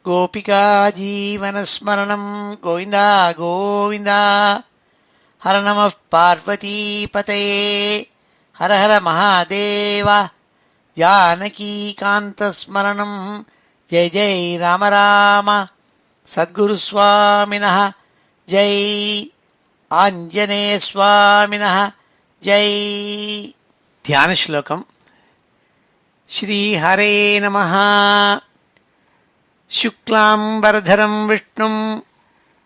गोपिका जीवनस्मरणं गोविन्द गोविन्द। हर नमः पार्वतीपतये हर हर महादेव। जानकीकान्तस्मरणं जय जय राम राम। सद्गुरुस्वामिनः जय, आञ्जनेयस्वामिनः जय। ध्यान श्लोकम्। श्रीहरे नमः। शुक्लाम्बरधरं विष्णुं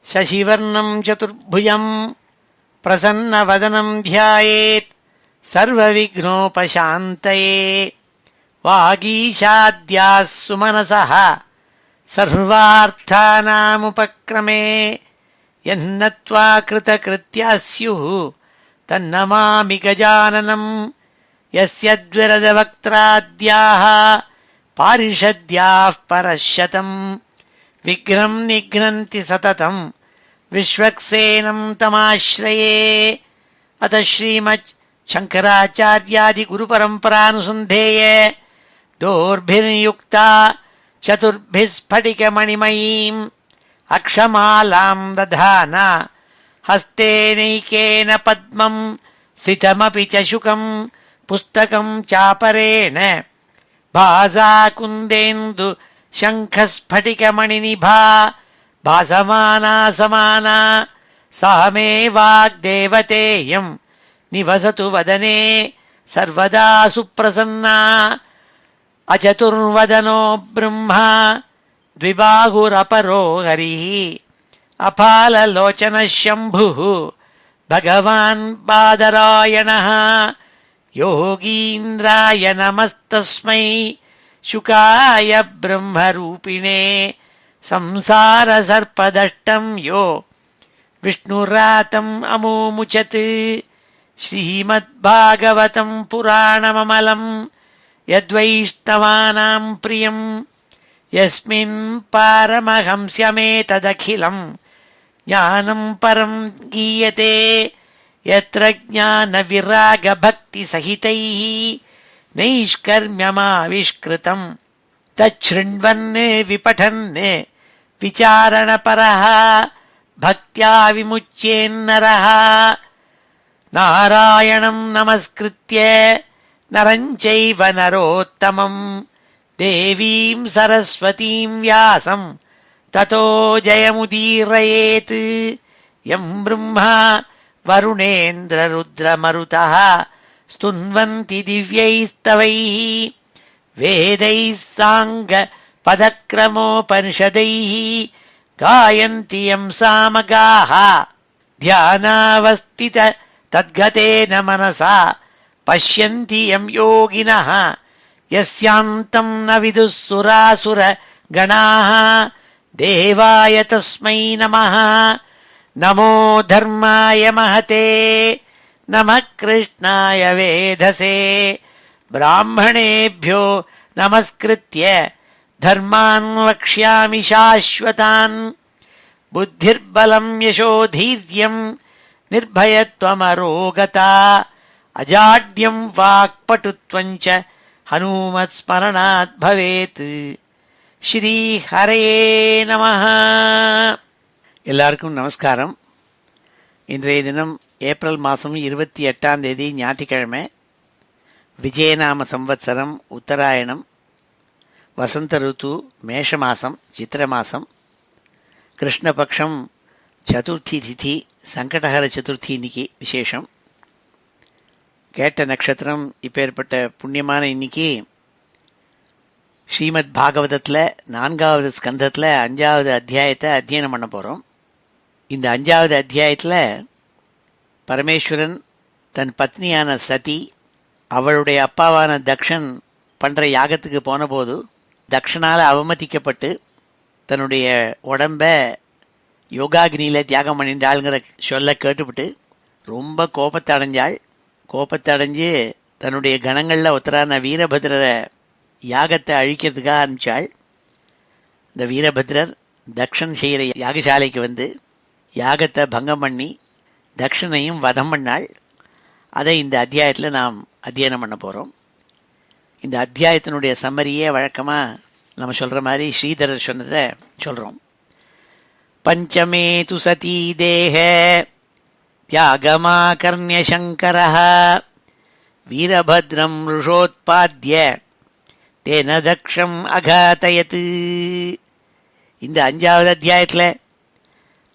शशिवर्णं चतुर्भुजं प्रसन्नवदनं ध्यायेत् सर्वविघ्नोपशान्तये। वागीशाद्याः सुमनसः सर्वार्थानामुपक्रमे यन्नत्वा कृतकृत्याः स्युः तन्नमामि गजाननं। यस्य द्विरदवक्त्राद्याः पारिषद्याः परशतं विघ्नं निघ्नन्ति सततं विश्वक्सेनं तमाश्रये। अतः श्रीमत् शंकराचार्यादि गुरुपरम्परानुसन्धेय दोर्भिर्युक्ता चतुर्भिः स्फटिकमणिमयीम् अक्षमालां दधाना हस्तेनैकेन पद्मं सितमपि च शुकं पुस्तकं चापरेण भासा कुन्देन्दु शङ्खस्फटिकमणिनिभा भासमाना समाना सा मे वाग्देवतेयं निवसतु वदने सर्वदा सुप्रसन्ना। अचतुर्वदनो ब्रह्मा द्विबाहुरपरो हरिः अपाललोचनः शम्भुः भगवान् बादरायणः। योगीन्द्राय नमस्तस्मै शुकाय ब्रह्मरूपिणे संसारसर्पदष्टं यो विष्णुरातम् अमुमुचत्। श्रीमद्भागवतं पुराणममलं यद्वैष्णवानां प्रियं यस्मिन् पारमहंस्यमेतदखिलं ज्ञानं परं गीयते। यत्र ज्ञानविरागभक्तिसहितैः नैष्कर्म्यमाविष्कृतं तच्छृण्वन् विपठन् विचारणपरः भक्त्या विमुच्येन्नरः। नारायणं नमस्कृत्य नरं चैव नरोत्तमं देवीं सरस्वतीं व्यासं ततो जयमुदीरयेत्। यं ब्रह्मा वरुणेन्द्ररुद्रमरुतः स्तुन्वन्ति दिव्यैस्तवैः वेदैः साङ्गपदक्रमोपनिषदैः गायन्ति यं सामगाः। ध्यानावस्थित तद्गतेन मनसा पश्यन्ति यं योगिनः यस्यान्तं न विदुः सुरासुरगणाः। देवाय तस्मै नमः। नमो धर्माय महते नमः कृष्णाय वेधसे। ब्राह्मणेभ्यो नमस्कृत्य धर्मान् वक्ष्यामि शाश्वतान्। बुद्धिर्बलं यशोधैर्यं निर्भयत्वमरोगता अजाड्यं वाक्पटुत्वं च हनुमत्स्मरणात् भवेत्। ஸ்ரீஹரயே நமஹ. எல்லாருக்கும் நமஸ்காரம். இன்றைய தினம் ஏப்ரல் மாதம் 28 ஞாயிற்றுக்கிழமை. விஜயநாம சம்வத்சரம் உத்தராயணம். வசந்த ருத்து மேஷ மாதம் சித்திர மாதம். கிருஷ்ணபக்ஷம் சதுர்த்தி திதி சங்கடஹர சதுர்த்தி இன்னைக்கு விசேஷம். கேட்ட நட்சத்திரம். இப்பேற்பட்ட புண்ணியமான இன்னைக்கு ஸ்ரீமத் பாகவதத்தில் 4வது ஸ்கந்தத்தில் 5வது அத்தியாயத்தை அத்தியனம் பண்ண போகிறோம். இந்த 5வது அத்தியாயத்தில் பரமேஸ்வரன் தன் பத்னியான சதி அவளுடைய அப்பாவான தக்ஷன் பண்ணுற யாகத்துக்கு போன போது தக்ஷனால் அவமதிக்கப்பட்டு தன்னுடைய உடம்ப யோகாக்னியில் தியாகம் பண்ணிட்டாளுங்கிற சொல்ல கேட்டுவிட்டு ரொம்ப கோபத்தை அடைஞ்சாள். கோபத்தை அடைஞ்சு தன்னுடைய கணங்களில் ஒருத்தரான வீரபத்ரரை யாகத்தை அழிக்கிறதுக்காக ஆரம்பித்தாள். இந்த வீரபத்ரர் தக்ஷன் செய்கிற யாகசாலைக்கு வந்து யாகத்தை பங்கம் பண்ணி தக்ஷனையும் வதம் பண்ணாள். அதை இந்த அத்தியாயத்தில் நாம் அத்தியனம் பண்ண போகிறோம். இந்த அத்தியாயத்தினுடைய சம்மரியே வழக்கமாக நம்ம சொல்கிற மாதிரி ஸ்ரீதரர் சொன்னதை சொல்கிறோம். பஞ்சமே து சதீ தேஹ தியாகமாகர்ணிய சங்கரஹ வீரபத்ரம் ருஷோத்பாத்ய தேன தக்ஷம் அகாதயத். இந்த 5வது அத்தியாயத்தில்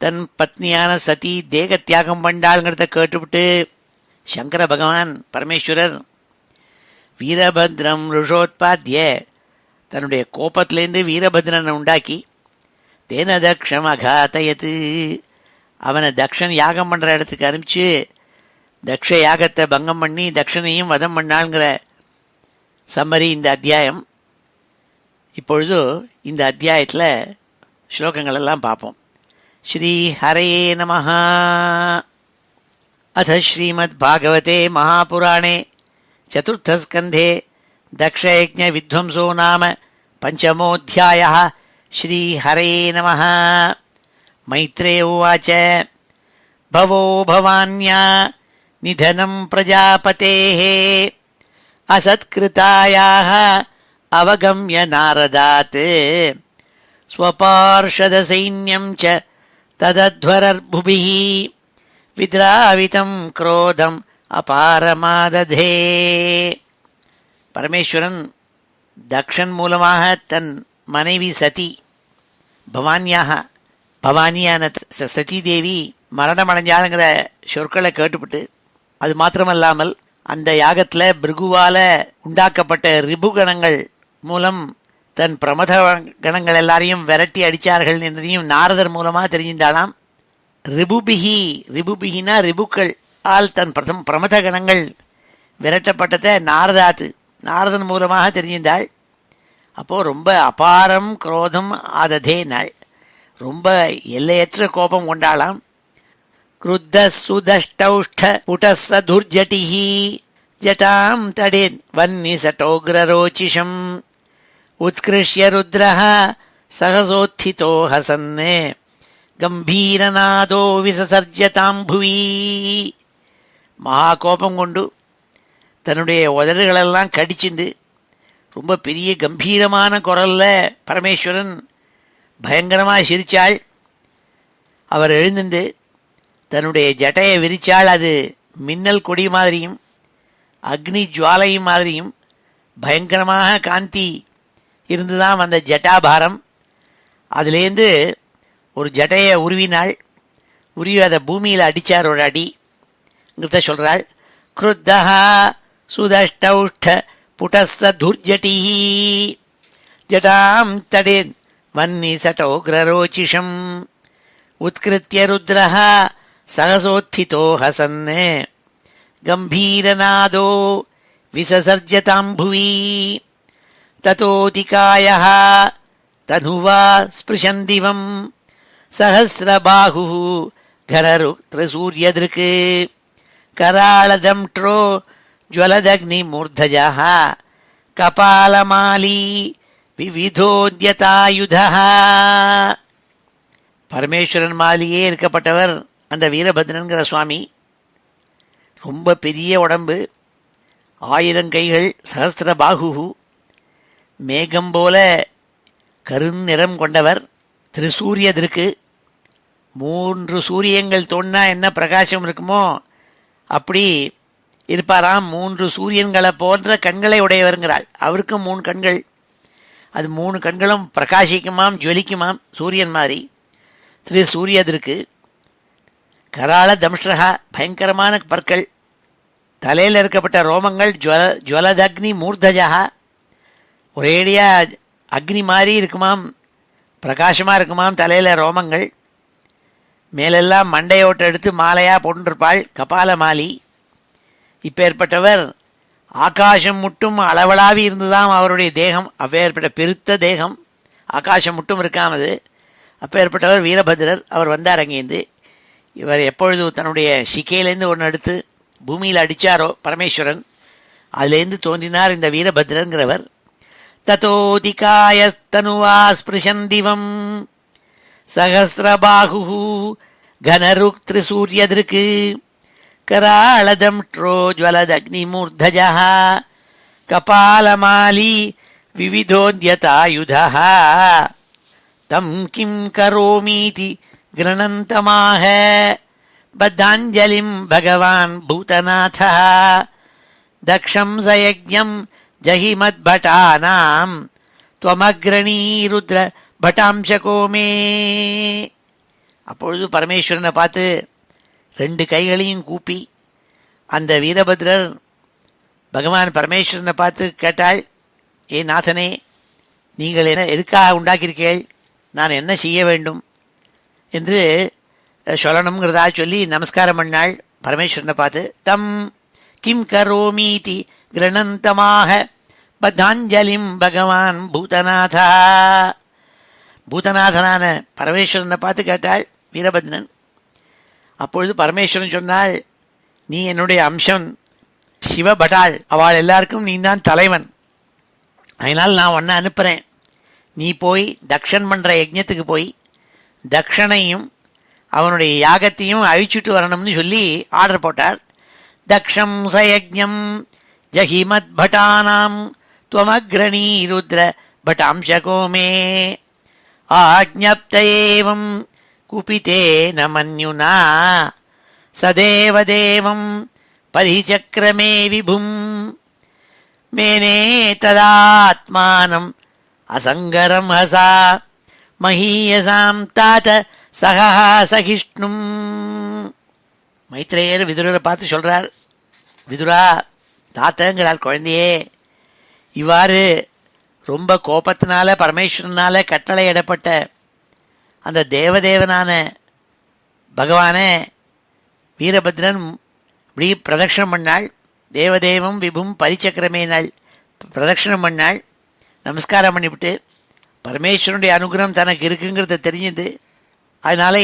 தன் பத்னியான சதி தேக தியாகம் பண்ணாளுங்கிறத கேட்டுவிட்டு சங்கர பகவான் பரமேஸ்வரர் வீரபத்ரம் ருஷோத்பாத்ய தன்னுடைய கோபத்திலேருந்து வீரபத்ரனை உண்டாக்கி தேன தக்ஷம் அகாதயத் அவனை தக்ஷன் யாகம் பண்ணுற இடத்துக்கு அனுப்பிச்சு தக்ஷ யாகத்தை பங்கம் பண்ணி தக்ஷனையும் வதம் பண்ணாளுங்கிற சம்மரி இந்த அத்தியாயம். இப்பொழுது இந்த அத்தியாயத்தில் ஸ்லோகங்கள் எல்லாம் பார்ப்போம். ஸ்ரீ ஹரயே நமஹ. அத ஸ்ரீமத் பாகவதே மகாபுராணே சதுர்த்தஸ்கந்தே தக்ஷயஜ்ஞ வித்வம்சோ நாம பஞ்சமோऽध्यायः. ஸ்ரீ ஹரயே நமஹ. மைத்ரேய உவாச்ச பவோ பவான்யா நிதனம் பிரஜாபதேः அசத்கிருதாயாः அவகம்ய நாரதாத் ஸ்வபார்ஷதசைன்யம் ச ததத்வரர்புபிः வித்ராவிதம் க்ரோதம் அபாரமாததே. பரமேஸ்வரன் தக்ஷன் மூலமாக தன் மனைவி சதி பவானியான சதி தேவி மரணமடைஞ்சாளுங்கிற சொற்களை கேட்டுவிட்டு, அது மாத்திரமல்லாமல் அந்த யாகத்தில் பிருகுவால உண்டாக்கப்பட்ட ரிபு கணங்கள் மூலம் தன் பிரமத கணங்கள் எல்லாரையும் விரட்டி அடித்தார்கள் என்பதையும் நாரதர் மூலமாக தெரிஞ்சின்றாளாம். ரிபுபிகினா ரிபுக்கள் ஆல் தன் பிரமத கணங்கள் விரட்டப்பட்டதை நாரதன் மூலமாக தெரிஞ்சின்றாள். அப்போது ரொம்ப அபாரம் குரோதம் ஆததே நாள், ரொம்ப எல்லையற்ற கோபம் கொண்டாளாம். क्रुद्ध सुदष्टौष्ठ पुटस्स दुर्जटिः जटां तडेन् वह्निसटोग्ररोचिषम् उत्कृष्य रुद्रः सहसोत्थितो हसन् गम्भीरनादो विससर्जतां भुवि. மகா கோபம் கொண்டு தன்னுடைய உதடுகளெல்லாம் கடிச்சுண்டு ரொம்ப பெரிய கம்பீரமான குரலில் பரமேஸ்வரன் பயங்கரமாக சிரித்தாள். அவர் எழுந்துண்டு தன்னுடைய ஜட்டையை விரிச்சாள். அது மின்னல் கொடி மாதிரியும் அக்னி ஜுவாலையும் மாதிரியும் பயங்கரமாக காந்தி இருந்துதான் அந்த ஜட்டாபாரம். அதுலேருந்து ஒரு ஜட்டையை உருவினாள். உருவி அதை பூமியில் அடித்தார் ஒரு அடி. இங்கிட்ட சொல்கிறாள், क्रुद्धः सुदष्टौष्ठ पुटस्स दुर्जटिः जटां तडेन् वह्निसटोग्ररोचिषम् उत्कृत्य रुद्रः सहसोत्थितो हसन् गम्भीरनादो विससर्जतां भुवि ततोऽतिकायः तनुवा स्पृशन् दिवं सहस्रबाहुः घररुक्त्रसूर्यदृक् कराळदंष्ट्रो ज्वलदग्निमूर्धजः कपालमाली விவிதோத்யதாயுதः. பரமேஸ்வரன் மாலியே இருக்கப்பட்டவர் அந்த வீரபத்ரன்கிற சுவாமி. ரொம்ப பெரிய உடம்பு, 1000 கைகள், சஹஸ்ர பாகு, மேகம் போல கருநிறம் கொண்டவர், திரிசூரியதற்கு 3 சூரியங்கள் தோன்னா என்ன பிரகாசம் இருக்குமோ அப்படி இருப்பாராம். 3 சூரியன்களை போன்ற கண்களை உடையவருங்கிறாள். அவருக்கும் 3 கண்கள். அது 3 கண்களும் பிரகாசிக்குமாம், ஜுவலிக்குமாம், சூரியன் மாதிரி. திரிசூரியதற்கு கராள தம்ஷ்ரஹா, பயங்கரமான பற்கள், தலையில் இருக்கப்பட்ட ரோமங்கள், ஜுவலதக்னி மூர்தஜா, ஒரேடியாக அக்னி மாதிரி இருக்குமாம், பிரகாசமாக இருக்குமாம் தலையில் ரோமங்கள். மேலெல்லாம் மண்டையோட்டை எடுத்து மாலையாக போட்டுருப்பாள், கபால மாலி. இப்போ ஏற்பட்டவர் ஆகாசம் முட்டும் அளவளாவி இருந்துதான் அவருடைய தேகம். அவ்வேற்பட்ட பெருத்த தேகம், ஆகாசம் முட்டும் இருக்காமது. அப்போ ஏற்பட்டவர் வீரபத்ரர். அவர் வந்தார் அங்கேருந்து. இவர் எப்பொழுது தன்னுடைய சிக்கையிலேருந்து ஒன்று எடுத்து பூமியில் அடித்தாரோ பரமேஸ்வரன், அதுலேருந்து தோன்றினார் இந்த வீரபத்ரங்கிறவர். ததோதிகாயஸ்தனுவா ஸ்பிருஷன் திவம் சஹஸ்ரபாகு கனருக் திரிசூரியதற்கு கராளதம்ட்ரோ ஜ்வலதக்னிமூர்தஜः கபாலமாலி விவிதோத்யதாயுதः தம் கிம் கரோமீதி கிரணந்தமாக பத்தாஞ்சலிம் பகவான் பூதநாதः தக்ஷம் சயஜ்ஞம் ஜஹிமத்பட்டானாம் துவமக்ரணீருத்ர பட்டாம்சகோமே. அப்பொழுது பரமேஸ்வரனை பார்த்து 2 கைகளையும் கூப்பி அந்த வீரபத்ரர் பகவான் பரமேஸ்வரனை பார்த்து கேட்டாள், ஏ நாதனே, நீங்கள் என்ன எதுக்காக உண்டாக்கியிருக்கீள், நான் என்ன செய்ய வேண்டும் என்று சொல்லணுங்கிறதா சொல்லி நமஸ்காரம் பண்ணாள் பரமேஸ்வரனை பார்த்து. தம் கிம் கரோமீதி கிரணந்தமாக பத்தாஞ்சலிம் பகவான் பூதநாதா. பூதநாதனான பரமேஸ்வரனை பார்த்து கேட்டாள் வீரபத்ரன். அப்பொழுது பரமேஸ்வரன் சொன்னாள், நீ என்னுடைய அம்சம், சிவபட்டாள், அவள் எல்லாருக்கும் நீ தான் தலைவன். அதனால் நான் உன்னை அனுப்புகிறேன். நீ போய் தக்ஷன் பண்ணுற யஜ்ஞத்துக்கு போய் தக்ஷனையும் அவனுடைய யாகத்தையும் அழிச்சுட்டு வரணும்னு சொல்லி ஆர்டர் போட்டார். தக்ஷம் சயஜ்ஞம் ஜஹிமத் பட்டானாம் துவமக்ரணீருத்ர பட்டாம்சகோமே ஆஜ்ஞப்தேவம் குபிதேன மன்யுனா சதேவதேவம் பரிசக்ரமே விபும் மேனே ததாத்மானம் அசங்கரம் ஹசா மஹீயசாம் தாத சகா சகிஷ்ணும். மைத்ரேயர் விதுரரை பார்த்து சொல்றார், விதுரா, தாத்தங்கிறார் குழந்தையே, இவ்வாறு ரொம்ப கோபத்தினால பரமேஸ்வரனால கட்டளையிடப்பட்ட அந்த தேவதேவனான பகவானே வீரபத்ரன் இப்படி பிரதட்சணம் பண்ணாள். தேவதேவம் விபும் பரிசக்கரமேனாள் பிரதட்சணம் பண்ணாள். நமஸ்காரம் பண்ணிவிட்டு பரமேஸ்வரனுடைய அனுகிரகம் தனக்கு இருக்குங்கிறத தெரிஞ்சுட்டு, அதனால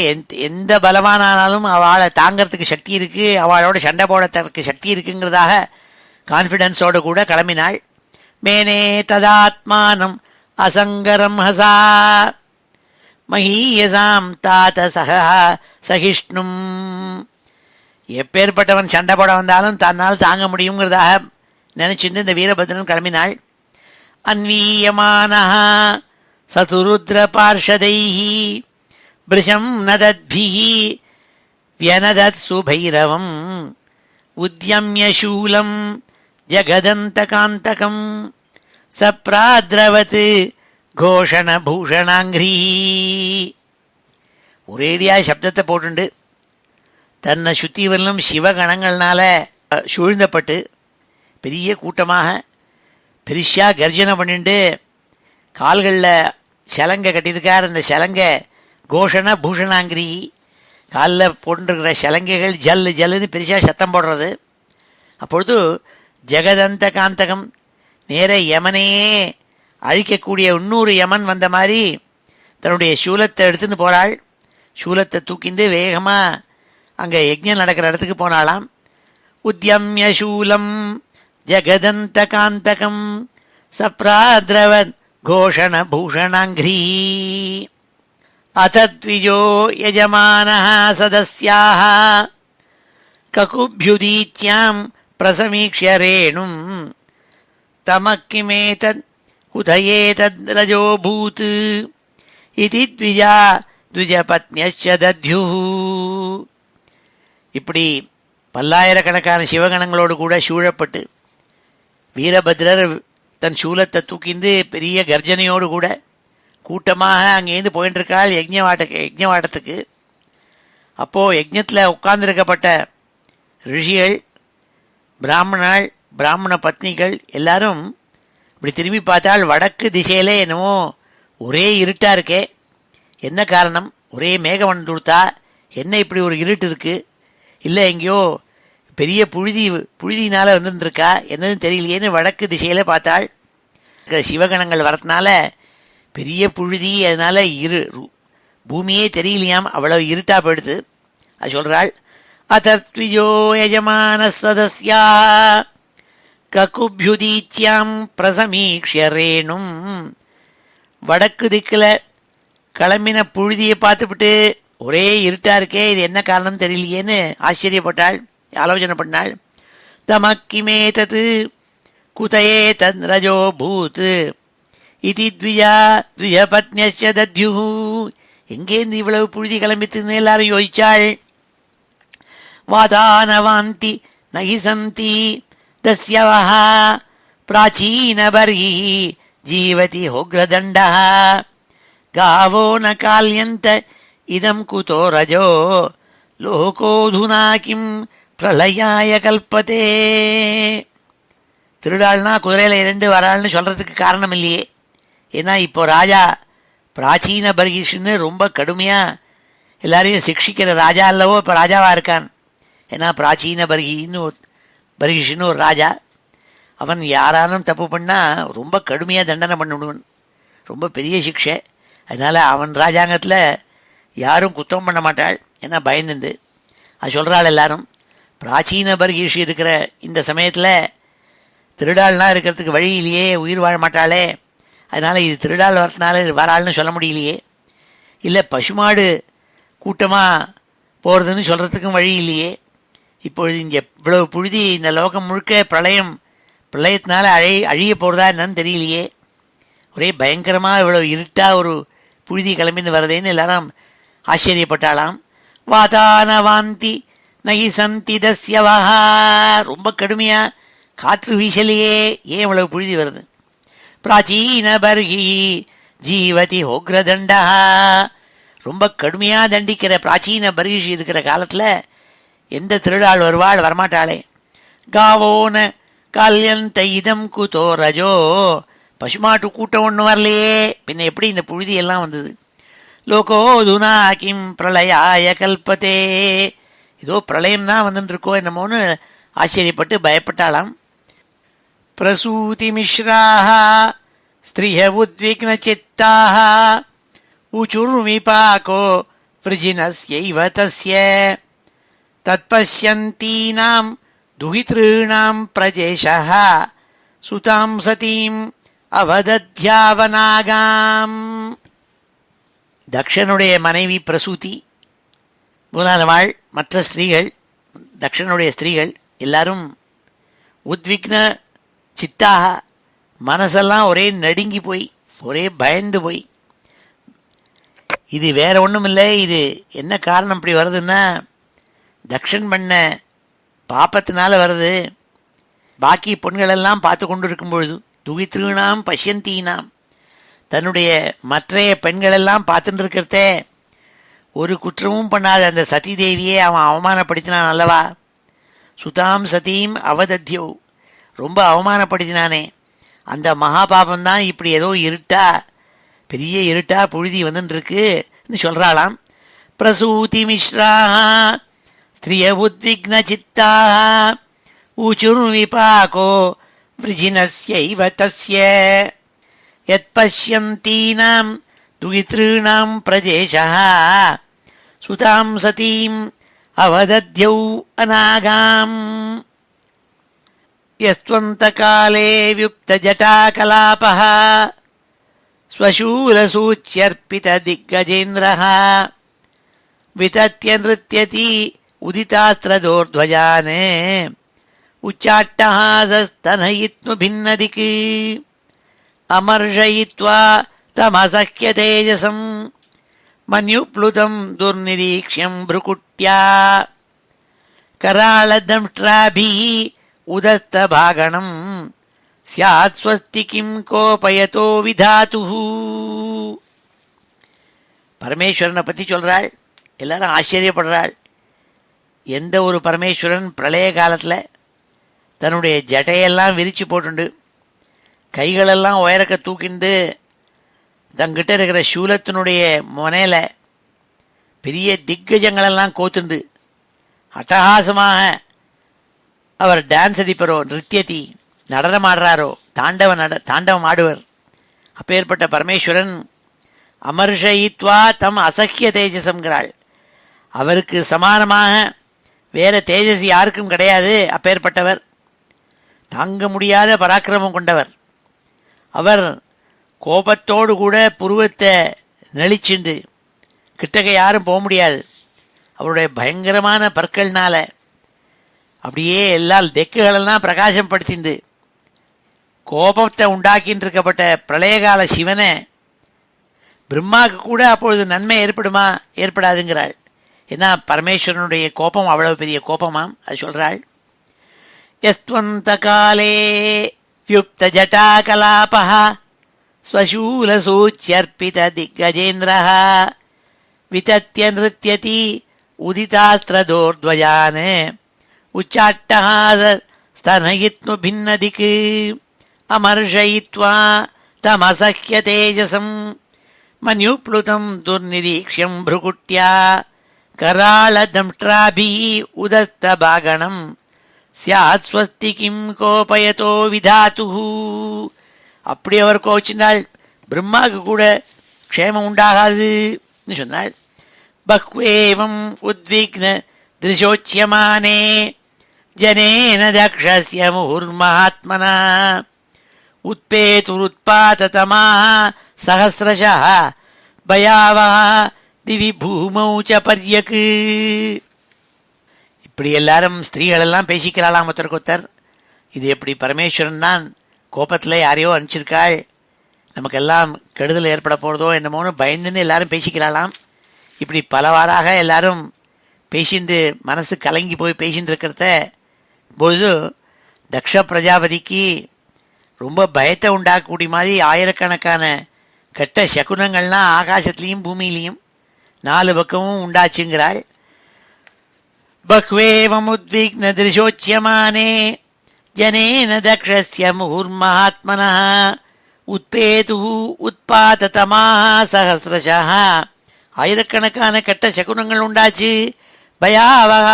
எந்த பலவானானாலும் அவளை தாங்கிறதுக்கு சக்தி இருக்குது, அவளோட சண்டை போடத்தற்கு சக்தி இருக்குங்கிறதாக கான்ஃபிடென்ஸோடு கூட கிளம்பினாள். மேனே ததாத்மானம் அசங்கரம் ஹசா மஹீயசாம் தாத சகா சகிஷ்ணும். எப்பேற்பட்டவன் சண்டை போட வந்தாலும் தன்னால் தாங்க முடியுங்கிறதாக நினைச்சிருந்து இந்த வீரபத்ரன் கிளம்பினாள். அன்வீயமானஹ சதுருத்ர பார்ஷதைஹி பிருஷம் நதத்பிஹி வியனதத் சுபைரவம் உத்யம்ய சூலம் ஜகதந்தகாந்தகம் சப்ராத்ரவத் கோஷண பூஷணாங்கிரி. ஒரேடியாக சப்தத்தை போட்டுண்டு தன்னை சுற்றி வரலும் சிவகணங்கள்னால சூழ்ந்தப்பட்டு பெரிய கூட்டமாக பெரிசா கர்ஜனை பண்ணிட்டு கால்களில் சலங்கை கட்டியிருக்கார். அந்த சலங்கை கோஷண பூஷணாங்கிரி, காலில் போட்டுருக்கிற சலங்கைகள் ஜல்லு ஜல்லுன்னு பெரிசா சத்தம் போடுறது. அப்பொழுது ஜெகதந்த காந்தகம், நேர யமனையே அழிக்கக்கூடிய இன்னொரு யமன் வந்த மாதிரி தன்னுடைய சூலத்தை எடுத்துன்னு போகிறாள். சூலத்தை தூக்கிண்டு வேகமாக அங்கே யஜ்ஞம் நடக்கிற இடத்துக்கு போனாலாம். உத்யம்ய சூலம் ஜகதந்த காந்தகம் சப்ராத்ரவத் கோஷண பூஷணாங்கிரி அதத்விஜோ யஜமானः சதஸ்யாः ககுப்யுதீத்யாம் பிரசமீக்ஷ்ய ரேணும் தமக்கிமேதத் உதயேதத் ரஜோபூத் இதி த்விஜா த்விஜபத்ன்யஸ்ச தத்யுः. இப்படி பல்லாயிரக்கணக்கான சிவகணங்களோடு கூட சூழப்பட்டு வீரபத்ரர் தன் சூலத்தை தூக்கிந்து பெரிய கர்ஜனையோடு கூட கூட்டமாக அங்கேருந்து போயின்ட்டுருக்காள் யஜ்ஞவாட்டத்துக்கு. அப்போது யஜ்ஞத்தில் உட்கார்ந்துருக்கப்பட்ட ரிஷிகள், பிராமணாள், பிராமண பத்னிகள் எல்லாரும் இப்படி திரும்பி பார்த்தால் வடக்கு திசையிலே என்னமோ ஒரே இருட்டாக இருக்கே, என்ன காரணம், ஒரே மேகம் வந்து கொடுத்தா என்ன இப்படி ஒரு இருட்டு இருக்குது, இல்லை எங்கேயோ பெரிய புழுதியினால் வந்துருக்கா என்னதுன்னு தெரியலையேன்னு வடக்கு திசையில் பார்த்தாள். சிவகணங்கள் வரதுனால பெரிய புழுதி, அதனால் பூமியே தெரியலையாம், அவ்வளோ இருட்டாக போயிடுது. அது சொல்கிறாள். அதத்விஜோ யஜமான சதஸ்யா ககுப்யுதீத்யாம் பிரசமீக்ஷ்ய ரேணும். வடக்கு திக்கில் கிளம்பின புழுதியை பார்த்துவிட்டு ஒரே இருட்டாக இருக்கே, இது என்ன காரணம் தெரியலையேன்னு ஆச்சரியப்பட்டாள், ஆலோசனை பண்ணாள். தமக்கிமே தத்து குதையே தத் ரஜோ பூத் இதி த்விஜபத்ன்யஸ்ய தத்யுஹு. எங்கேருந்து இவ்வளவு புழுதி கிளம்பித்துன்னு எல்லாரும் யோசிச்சாள். வாதானவாந்தி நகி சந்தி தஸ்யவஹ பிராச்சீனபர்ஹி ஜீவதி ஹோக்ரதண்டா காவோ ந கால்யந்த இதம் குதோ ரஜோ லோகோதுனா கிம் பிரளயாய கல்பதே. திருடாள்னா குதிரையில் 2 வராள்னு சொல்கிறதுக்கு காரணம் இல்லையே. ஏன்னா இப்போ ராஜா பிராச்சீன பர்கிஷ்னு ரொம்ப கடுமையாக எல்லாரையும் சிக்ஷிக்கிற ராஜா அல்லவோ இப்போ ராஜாவாக இருக்கான். ஏன்னா பிராச்சீன பர்கிஷ்னு ஒரு ராஜா. அவன் யாராலும் தப்பு பண்ணால் ரொம்ப கடுமையாக தண்டனை பண்ணிவிடுவன், ரொம்ப பெரிய சிக்ஷை. அதனால் அவன் ராஜாங்கத்தில் யாரும் குத்தம் பண்ண மாட்டாள், ஏன்னா பயந்துண்டு. அது சொல்கிறாள் எல்லாரும். பிராச்சீன பர்கிஷ் இருக்கிற இந்த சமயத்தில் திருடாள்லாம் இருக்கிறதுக்கு வழி இல்லையே, உயிர் வாழ மாட்டாளே. அதனால் இது திருடாள் வரதுனால வராள்னு சொல்ல முடியலையே. இல்லை பசுமாடு கூட்டமாக போகிறதுன்னு சொல்கிறதுக்கும் வழி இல்லையே. இப்பொழுது இங்கே இவ்வளவு புழுதி, இந்த லோகம் முழுக்க பிரளயத்தினால அழிய போகிறதா என்னன்னு தெரியலையே. ஒரே பயங்கரமாக இவ்வளோ இருட்டாக ஒரு புழுதி கிளம்பின்னு வரதேன்னு எல்லாரும் ஆச்சரியப்பட்டாளாம். வாதானவாந்தி நகி சந்தி தஸ்யவஹா. ரொம்ப கடுமையாக காற்று வீசலையே, ஏன் இவ்வளவு புழுதி வருது? பிராச்சீன பர்ஹி ஜீவதி ஹோக்ரதண்டா. ரொம்ப கடுமையாக தண்டிக்கிற பிராச்சீன பர்கிஷ் இருக்கிற காலத்தில் எந்த திருடாள் வருவாள்? வரமாட்டாளே. காவோன கால்யந்த இதம் குதோ ரஜோ. பசுமாட்டு கூட்டம் ஒன்று வரலையே, பின்ன எப்படி இந்த புழுதி எல்லாம் வந்தது? லோகோதுனா கிம் பிரளயாய கல்பதே. ஏதோ பிரளயம் தான் வந்துட்டு இருக்கோ என்னமோன்னு ஆச்சரியப்பட்டு பயப்பட்டாளாம். பிரசூதி மிஸ்ராஹ ஸ்திரிய உத்விக்ன சித்தாஹ ஊச்சுர்விபாகோ விருஜினஸ்யைவ தஸ்ய தத்பஷ்யந்தீனாம் துஹித்ருணாம் பிரஜேஷஹ சுதாம் சதீம் அவதத்யாவனாகாம். தக்ஷனுடைய மனைவி பிரசூதி முதலானவாள், மற்ற ஸ்திரீகள், தக்ஷனுடைய ஸ்திரீகள் எல்லாரும் உத்விக்ன சித்தாக, மனசெல்லாம் ஒரே நடுங்கி போய், ஒரே பயந்து போய். இது வேற ஒன்றும் இல்லை. இது என்ன காரணம் இப்படி வருதுன்னா, தக்ஷன் பண்ண பாப்பத்தினால வருது. பாக்கி பெண்களெல்லாம் பார்த்து கொண்டு இருக்கும் பொழுது துகித்ருணாம் பஷ்யந்தீனாம், தன்னுடைய மற்றைய பெண்களெல்லாம் பார்த்துட்டு இருக்கிறதே, ஒரு குற்றமும் பண்ணாத அந்த சதி தேவியே அவன் அவமானப்படுத்தினான் அல்லவா. சுதாம் சதீம் அவதத்யோ, ரொம்ப அவமானப்படுத்தினானே. அந்த மகாபாபந்தான் இப்படி ஏதோ இருட்டா, பெரிய இருட்டா புழுதி வந்துட்டுருக்குன்னு சொல்கிறாளாம். பிரசூதி மிஸ்ரா ஸ்திரிய உத்விக்ன சித்தா ஊச்சுர்விபாகோ விருஜினஸ்யைவ தஸ்ய யத் பஷ்யந்தீனாம் துகித்ருணாம் பிரஜேஷஹ சுதாம் சதீம் அவதத்யௌ அநாகாம். யஸ்த்வந்தகாலே வியுக்தஜட்டாகலாபஹ ஸ்வசூலசூச்யர்ப்பிததிக்கஜேந்திரஹ விதத்ய நிருத்யதி உதிதாஸ்திரதோர்த்வஜான் உச்சாட்டஹாசஸ்தனயித்னு பின்னதிக் அமர்ஷயித்வா தமசக்ய தேஜசம் மன்யுப்ளுதம் துர்நிரீக்ஷ்யம் ப்ருகுட்யா கராளதம்ஷ்ட்ராபிஹ உதஸ்தபாகணம் ஸ்யாத் ஸ்வஸ்தி கிம் கோபயதோ விதாதுஹு. பரமேஸ்வரனை பற்றி சொல்கிறாள். எல்லாரும் ஆச்சரியப்படுறாள். எந்த ஒரு பரமேஸ்வரன் பிரளய காலத்தில் தன்னுடைய ஜட்டையெல்லாம் விரித்து போட்டுண்டு, கைகளெல்லாம் உயரக்க தூக்கிண்டு, தங்கிட்ட இருக்கிற சூலத்தினுடைய முனையில் பெரிய திக்கஜங்களெல்லாம் கோத்துண்டு அட்டகாசமாக அவர் டான்ஸ் அடிப்பாரோ, நிருத்தியதி நடனம் ஆடுறாரோ, தாண்டவம் ஆடுவர். அப்பேற்பட்ட பரமேஸ்வரன் அமர்ஷயித்வா தம் அசக்கிய தேஜசம்ங்கிறாள். அவருக்கு சமானமாக வேற தேஜஸ் யாருக்கும் கிடையாது. அப்பேற்பட்டவர் தாங்க முடியாத பராக்கிரமம் கொண்டவர். அவர் கோபத்தோடு கூட புருவத்தை நெளிச்சுண்டு கிட்டக்க யாரும் போக முடியாது. அவருடைய பயங்கரமான பற்கள்னால அப்படியே எல்லா தெக்குகளெல்லாம் பிரகாசம் படுத்திண்டு கோபத்தை உண்டாக்கின்னு இருக்கப்பட்ட பிரளயகால சிவனை பிரம்மாவுக்கு கூட அப்பொழுது நன்மை ஏற்படுமா? ஏற்படாதுங்கிறாள். ஏன்னா பரமேஸ்வரனுடைய கோபம் அவ்வளவு பெரிய கோபமாம். அது சொல்கிறாள். யஸ்வந்த காலே வியுக்த ஜட்டா கலாபா ஸ்வசூல சூச்சியர்ப்பித திக்கஜேந்திரः விதத்ய நிருத்யதி உதிதாஸ்திரதோர்த்வயான் உச்சாட்டஹாஸ ஸ்தனயித்னு பின்னதிக்கு அமர்ஷயித்வா தமசஹ்ய தேஜசம் மன்யுப்ளுதம் துர்நிரீக்ஷ்யம் भ्रुकुट्या कराळदंष्ट्राभिः उदस्तभागणम् स्यात् स्वस्ति किं கோபயதோ விதாத்துः. அப்படி அவர் கோச்சினாள். பிரம்மாவுக்கு கூட க்ஷேமம் உண்டாகாதுன்னு சொன்னாள். பஹ்வேவம் உத்விக்ன திருஷோச்சியமானே ஜனேன தக்ஷஸ்ய முஹுர்மஹாத்மனா உத்பேதுருத்பாததமா சஹஸ்ரஷः பயாவஹ திவி பூமௌ ச பர்யக். இப்படி எல்லாரும் ஸ்திரீகளெல்லாம் பேசிக்கிறாளாம் ஒருத்தருக்கொத்தர். இது எப்படி பரமேஸ்வரன் தான் கோபத்தில் யாரையோ அனுப்பிச்சிருக்காள், நமக்கெல்லாம் கெடுதல் ஏற்பட போகிறதோ என்னமோன்னு பயந்துன்னு எல்லாரும் பேசிக்கிறாளாம். இப்படி பலவாறாக எல்லாரும் பேசிட்டு மனசு கலங்கி போய் பேசிட்டு இருக்கிறத பொழுது தக்ஷ பிரஜாபதிக்கு ரொம்ப பயத்தை உண்டாக்கக்கூடிய மாதிரி ஆயிரக்கணக்கான கெட்ட சகுனங்கள்லாம் ஆகாசத்துலேயும் பூமியிலையும் 4 பக்கமும் உண்டாச்சுங்கிறாள். பஹ்வேவம் உத்விக்ன திருஷோச்சியமானே ஜனேன தக்ஷஸ்ய முஹுர்மஹாத்மனः உத்பேதுः உத்பாததமாः சஹஸ்ரஷः. ஆயிரக்கணக்கான கெட்ட சகுனங்கள் உண்டாச்சு. பயாவஹ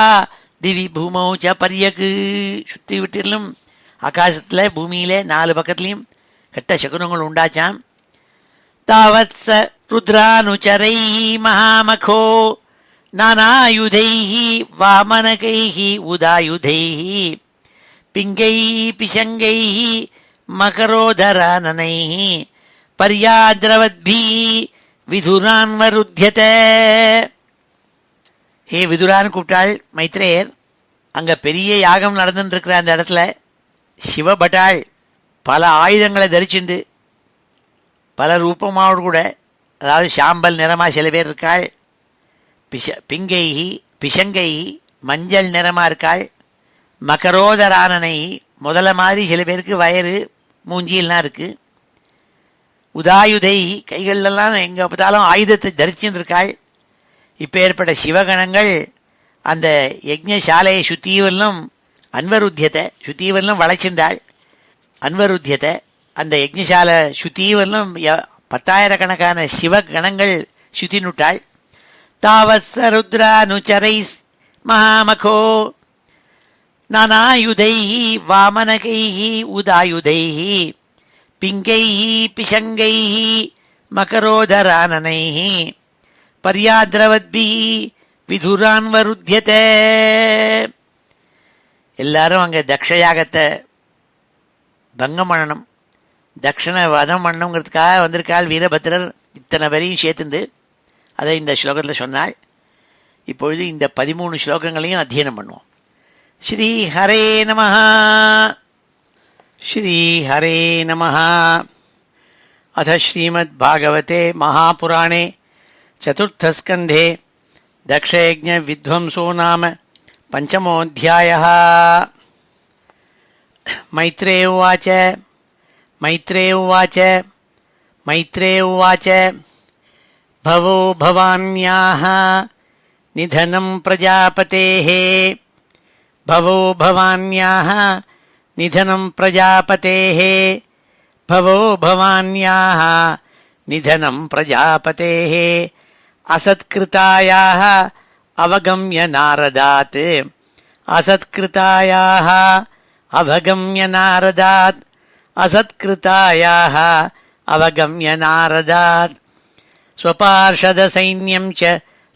திவி பூமௌ ச பர்யக். சுற்றி விட்டிலும் ஆகாசத்தில் பூமியிலே 4 பக்கத்துலேயும் கெட்ட சகுனங்கள் உண்டாச்சாம். தாவத் ச ருத்ரானுச்சரைः மகாமகோ நானாயுதைः வாமனகைः உதாயுதைः பிங்கைः பிஷங்கைः மகரோதரானனைः பர்யாத்ரவத்பிः விதுரான்வருத்தியத. ஹே விதுரான்னு கூப்பிட்டாள் மைத்ரேயர். அங்கே பெரிய யாகம் நடந்துட்டுருக்கிற அந்த இடத்துல சிவபட்டாள் பல ஆயுதங்களை தரிச்சுண்டு பல ரூபமாவோடு கூட, அதாவது சாம்பல் நிறமாக சில பேர் இருக்காள், பிங்கைஹி பிஷங்கைஹி மஞ்சள் நிறமாக இருக்காள், மகரோதரானனை முதல்ல மாதிரி சில பேருக்கு வயறு மூஞ்சியெல்லாம் இருக்குது, உதாயுதை கைகளெல்லாம் எங்கே பார்த்தாலும் ஆயுதத்தை தரிச்சுன்னு இருக்காள். இப்போ ஏற்பட்ட சிவகணங்கள் அந்த யஜ்ஞசாலையை சுத்தீவெல்லாம் அன்வருத்தியத்தை சுத்தீவெல்லாம் வளைச்சின்றாள். அன்வருத்தியத்தை அந்த யஜ்ஞசாலை சுத்தீவெல்லாம் 10,000கணக்கான சிவகணங்கள் சுத்தினுட்டாள். தாவத் சருத்ரானுச்சரைஸ் மகாமகோ நானாயுதைः வாமனகைः உதாயுதைः பிங்கைः பிஷங்கைः மகரோதரானனைः பர்யாத்ரவத்பிः விதுரான்வருத்தியதே. எல்லாரும் அங்கே தக்ஷயாகத்தை பங்கம் பண்ணணும், தக்ஷனை வதம் பண்ணணுங்கிறதுக்காக வந்திருக்காள் வீரபத்ரர். இத்தனை பேரையும் சேர்த்துண்டு அதை இந்த ஸ்லோகத்தில் சொன்னாள். இப்பொழுது இந்த 13 ஸ்லோகங்களையும் அத்தியனம் பண்ணுவோம். ஸ்ரீ ஹரே நமஹ. ஸ்ரீ ஹரே நமஹ. அத ஸ்ரீமத் பாகவதே மகாபுராணே சதுர்த்தஸ்கந்தே தக்ஷயஜ்ஞ வித்வம்சோ நாம பஞ்சமோऽध्यायः. மைத்ரேய உவாச்ச மைத்ரேய உவாச்ச மைத்ரேய உவாச்ச பவோ பவான்யாः நிதனம் பிரஜாபதேः பவோ பவான்யாः நிதனம் பிரஜாபதேः பவோ பவான்யாः நிதனம் பிரஜாபதேः அசத்கிருதாயாः அவகம்ய நாரதாத் அசத்கிருதாயாः அவகம்ய நாரதாத் அசத்கிருதாயாः அவகம்ய நாரதாத் ஸ்வபார்ஷதசைன்யம் ச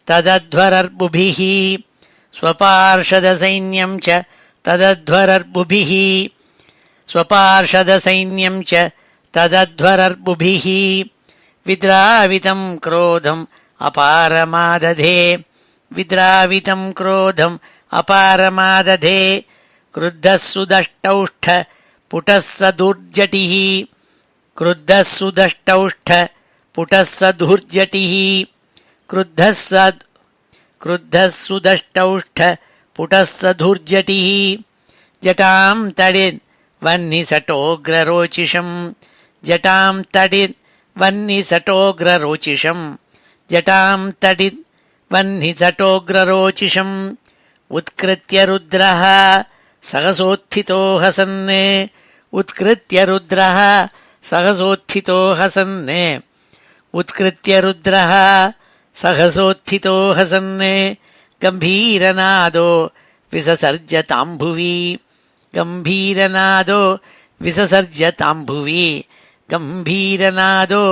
ததத்வரர்புபிः ஸ்வபார்ஷதசைன்யம் ச ததத்வரர்புபிः ஸ்வபார்ஷதசைன்யம் ச ததத்வரர்புபிः வித்ராவிதம் क्रोधम् அபாரமாததே வித்ராவிதம் क्रोधम् அபாரமாததே क्रुद्धः सुदष्टौष्ठ पुटः स दुर्जटिः क्रुद्धः सुदष्टौष्ठ पुटः स दुर्जटिः क्रुद्धः सुदष्टौष्ठ पुटः स दुर्जटिः जटां तडिन्वह्निसटोग्ररोचिषं जटां तडिन्वह्निसटोग्ररोचिषं जटां तडिन्वह्निसटोग्ररोचिषम् उत्कृत्य रुद्रः सहसोत्थितो हसन् उत्कृत्य रुद्रः सहसोत्थितो हसन् उत्कृत्य रुद्रः सहसोत्थितो हसन् गम्भीरनादो विससर्जताम्भुवि गम्भीरनादो विससर्जताम्भुवि गम्भीरनादो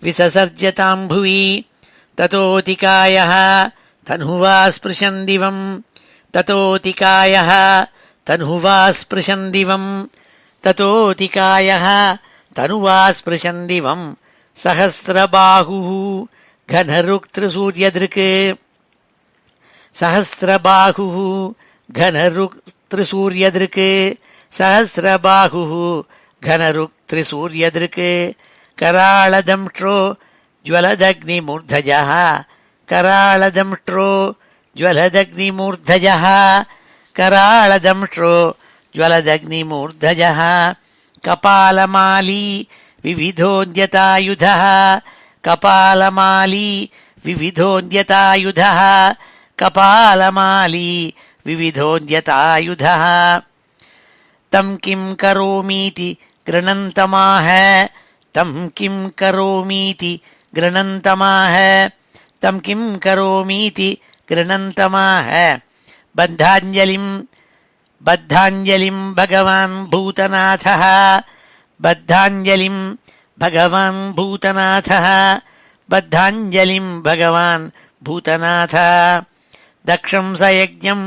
विससर्जताम्भुवि ततोऽतिकायः तन्हुवा स्पृशन् दिवम् ततोऽतिकायः तन्हुवा स्पृशन् दिवम् ततोऽतिकायः तनुवा स्पृशन् दिवम् सहस्रबाहुः घनरुक्तृसूर्यदृक् सहस्रबाहुः घनरुक्तृसूर्यदृक् सहस्रबाहुः घनरुक्तृसूर्यदृक् कराळदंष्ट्रो ज्वलदग्निमूर्धजः कराळदंष्ट्रो ज्वलदग्निमूर्धजः कराळदंष्ट्रो ज्वलदग्निमूर्धजः कपालमाली विविधोऽन्यतायुधः कपालमाली विविधोऽन्यतायुधः कपालमाली विविधोऽन्यतायुधः तं किं करोमीति गृणन्तमाह तं किं करोमीति गृणन्तमाह तं किं करोमीति गृणन्तमाह बद्धाञ्जलिं भगवान् भूतनाथः बद्धाञ्जलिं भगवान् भूतनाथः बद्धाञ्जलिं भगवान् भूतनाथः दक्षं सयज्ञं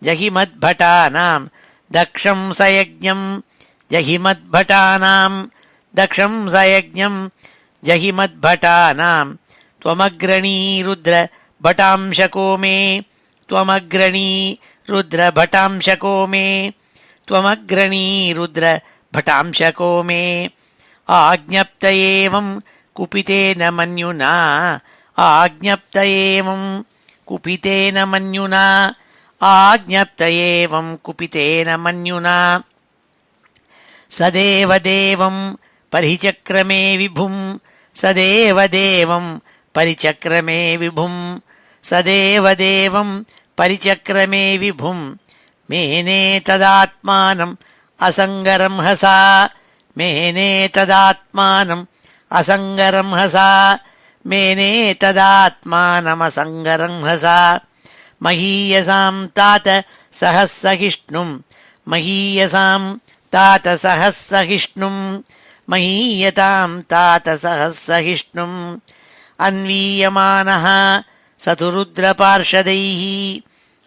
जहिमद्भटानां दक्षं सयज्ञं जहिमद्भटानां दक्षं सयज्ञं जहिमद्भटानां त्वमग्रणी रुद्र भटांशको मे त्वमग्रणी रुद्र भटांशको मे त्वमग्रणी रुद्र भटांशको मे आज्ञप्त एवं कुपितेन मन्युना आज्ञप्त एवं कुपितेन मन्युना आज्ञप्त एवं कुपितेन मन्युना सदेव देवं परिचक्रमे विभुं सदेव देवं परिचक्रमे विभुं सदेव देवं परिचक्रमे विभुं मेने तदात्मानम् असङ्गरं हसा मेने तदात्मानम् असङ्गरं हसा मेने तदात्मानमसङ्गरं हसा महीयसां तात सहस्रहिष्णुं महीयसां तात सहस्रहिष्णुं महीयतां तात सहस्रहिष्णुम् अन्वीयमानः स तु रुद्रपार्षदैः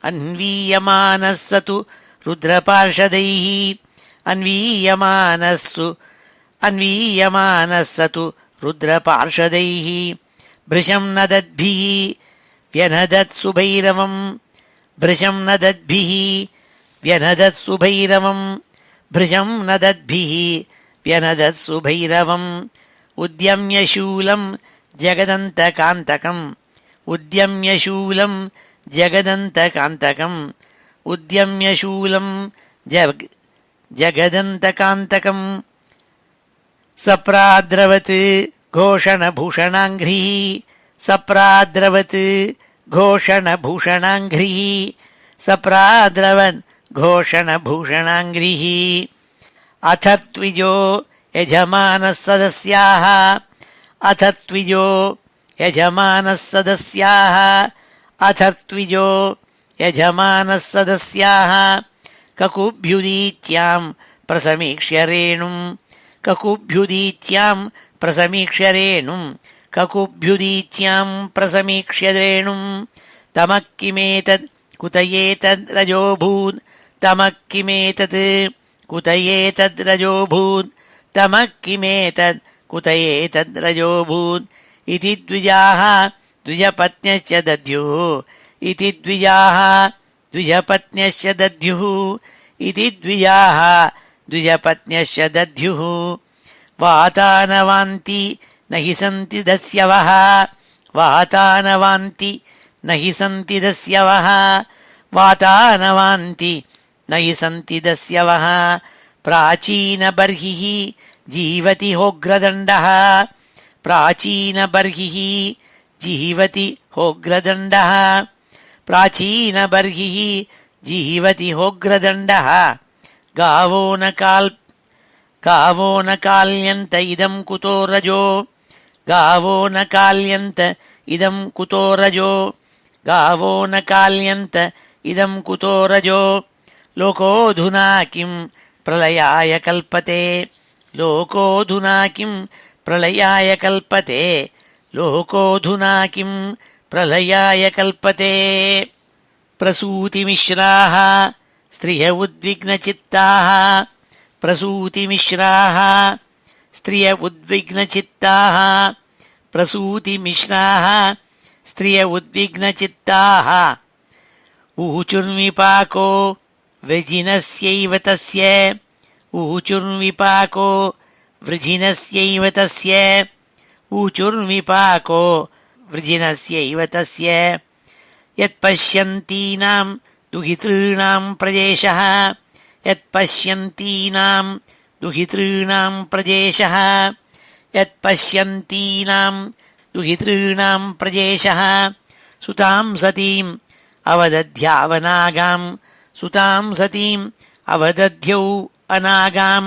अन्वीयमानः स तु रुद्रपार्षदैः अन्वीयमानः स तु रुद्रपार्षदैः भृशं नदद्भिः व्यनदत्सु भैरवं भृशं नदद्भिः व्यनदत्सु भैरवं भृशं नदद्भिः व्यनदत्सु भैरवम् उद्यम्य शूलं जगदन्तकान्तकम् उद्यम्य शूलं जगदन्तकान्तकम् उद्यम्य शूलं जगदन्तकान्तकम् सप्राद्रवत् घोषणभूषणाङ्घ्रिः सप्राद्रवत् घोषणभूषणाङ्घ्रिः सप्राद्रवन् घोषणभूषणाङ्घ्रिः अथ त्विजो यजमानः सदस्याः अथ त्विजो यजमानः सदस्याः अथ त्विजो यजमानः सदस्याः ककुभ्युदीच्यां प्रसमीक्ष्य रेणुं ककुभ्युदीच्यां प्रसमीक्ष्य रेणुं ककुभ्युदीच्यां प्रसमीक्ष्य रेणुं तमः किमेतत् कुत एतद्रजोऽभूत् तमः किमेतत् कुत एतद्रजोऽभूत् तमः किमेतत् कुत एतद्रजोऽभूत् इति द्विजाः द्विजपत्न्यश्च दद्युः इति द्विजाः द्विजपत्न्यश्च दद्युः इति द्विजाः द्विजपत्न्यश्च दद्युः वातानवान्ति न हि सन्ति दस्यवः वातानवान्ति न हि सन्ति दस्यवः वातानवान्ति न हि सन्ति दस्यवः प्राचीनबर्हिः जीवति होग्रदण्डः प्राचीनबर्हिः जीवति होग्रदण्डः प्राचीनबर्हिः जीवति होग्रदण्डः गावो न काल्यन्त इदं कुतो रजो गावो न काल्यन्त इदं कुतो रजो गावो न काल्यन्त इदं कुतो रजो लोकोऽधुना किं प्रलयाय कल्पते लोकोऽधुना किं प्रलयाय कल्पते लोकोऽधुना किं प्रलयाय कल्पते प्रसूतिमिश्राः स्त्रिय उद्विग्नचित्ताः प्रसूतिमिश्राः स्त्रिय उद्विग्नचित्ताः प्रसूतिमिश्राः स्त्रिय उद्विग्नचित्ताः ऊचुर्विपाको वृजिनस्यैव तस्य ऊचुर्विपाको वृजिनस्यैव तस्य ऊचुर्विपाको वृजिनस्यैव तस्य यत्पश्यन्तीनां दुहितॄणां प्रजेशः यत्पश्यन्तीनां दुहितॄणां प्रजेशः यत्पश्यन्तीनां दुहितॄणां प्रजेशः सुतां सतीम् अवदध्यावनागां सुतां सतीम् अवदध्यौ अनागां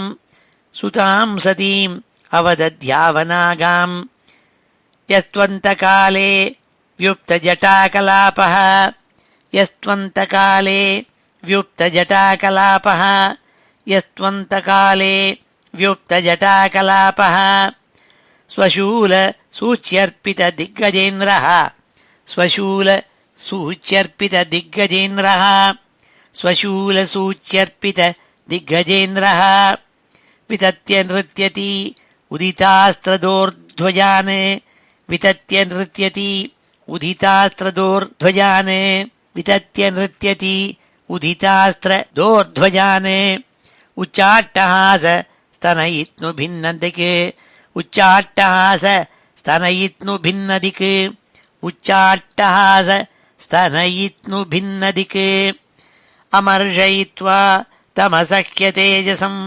सुतां सतीम् अवदध्यावनागां यस्त्वन्तकाले व्युप्तजटाकलापः यस्त्वन्तकाले व्युप्तजटाकलापः यस्त्वन्तकाले व्युप्तजटाकलापः स्वशूलसूच्यर्पितदिग्गजेन्द्रः स्वशूलसूच्यर्पितदिग्गजेन्द्रः स्वशूलसूच्यर्पितदिग्गजेन्द्रः वितत्य नृत्यति उदितास्त्रदोर्ध्वजान् वितत्य नृत्यति उदितास्त्रदोर्ध्वजान् वितत्य नृत्यति उदितास्त्रदोर्ध्वजान् उच्चाट्टहास स्तनयित्नु भिन्नदिक् उच्चाट्टहास स्तनयित्नु भिन्नदिक् उच्चाट्टहास स्तनयित्नु भिन्नदिक् अमर्षयित्वा तमसह्य तेजसम्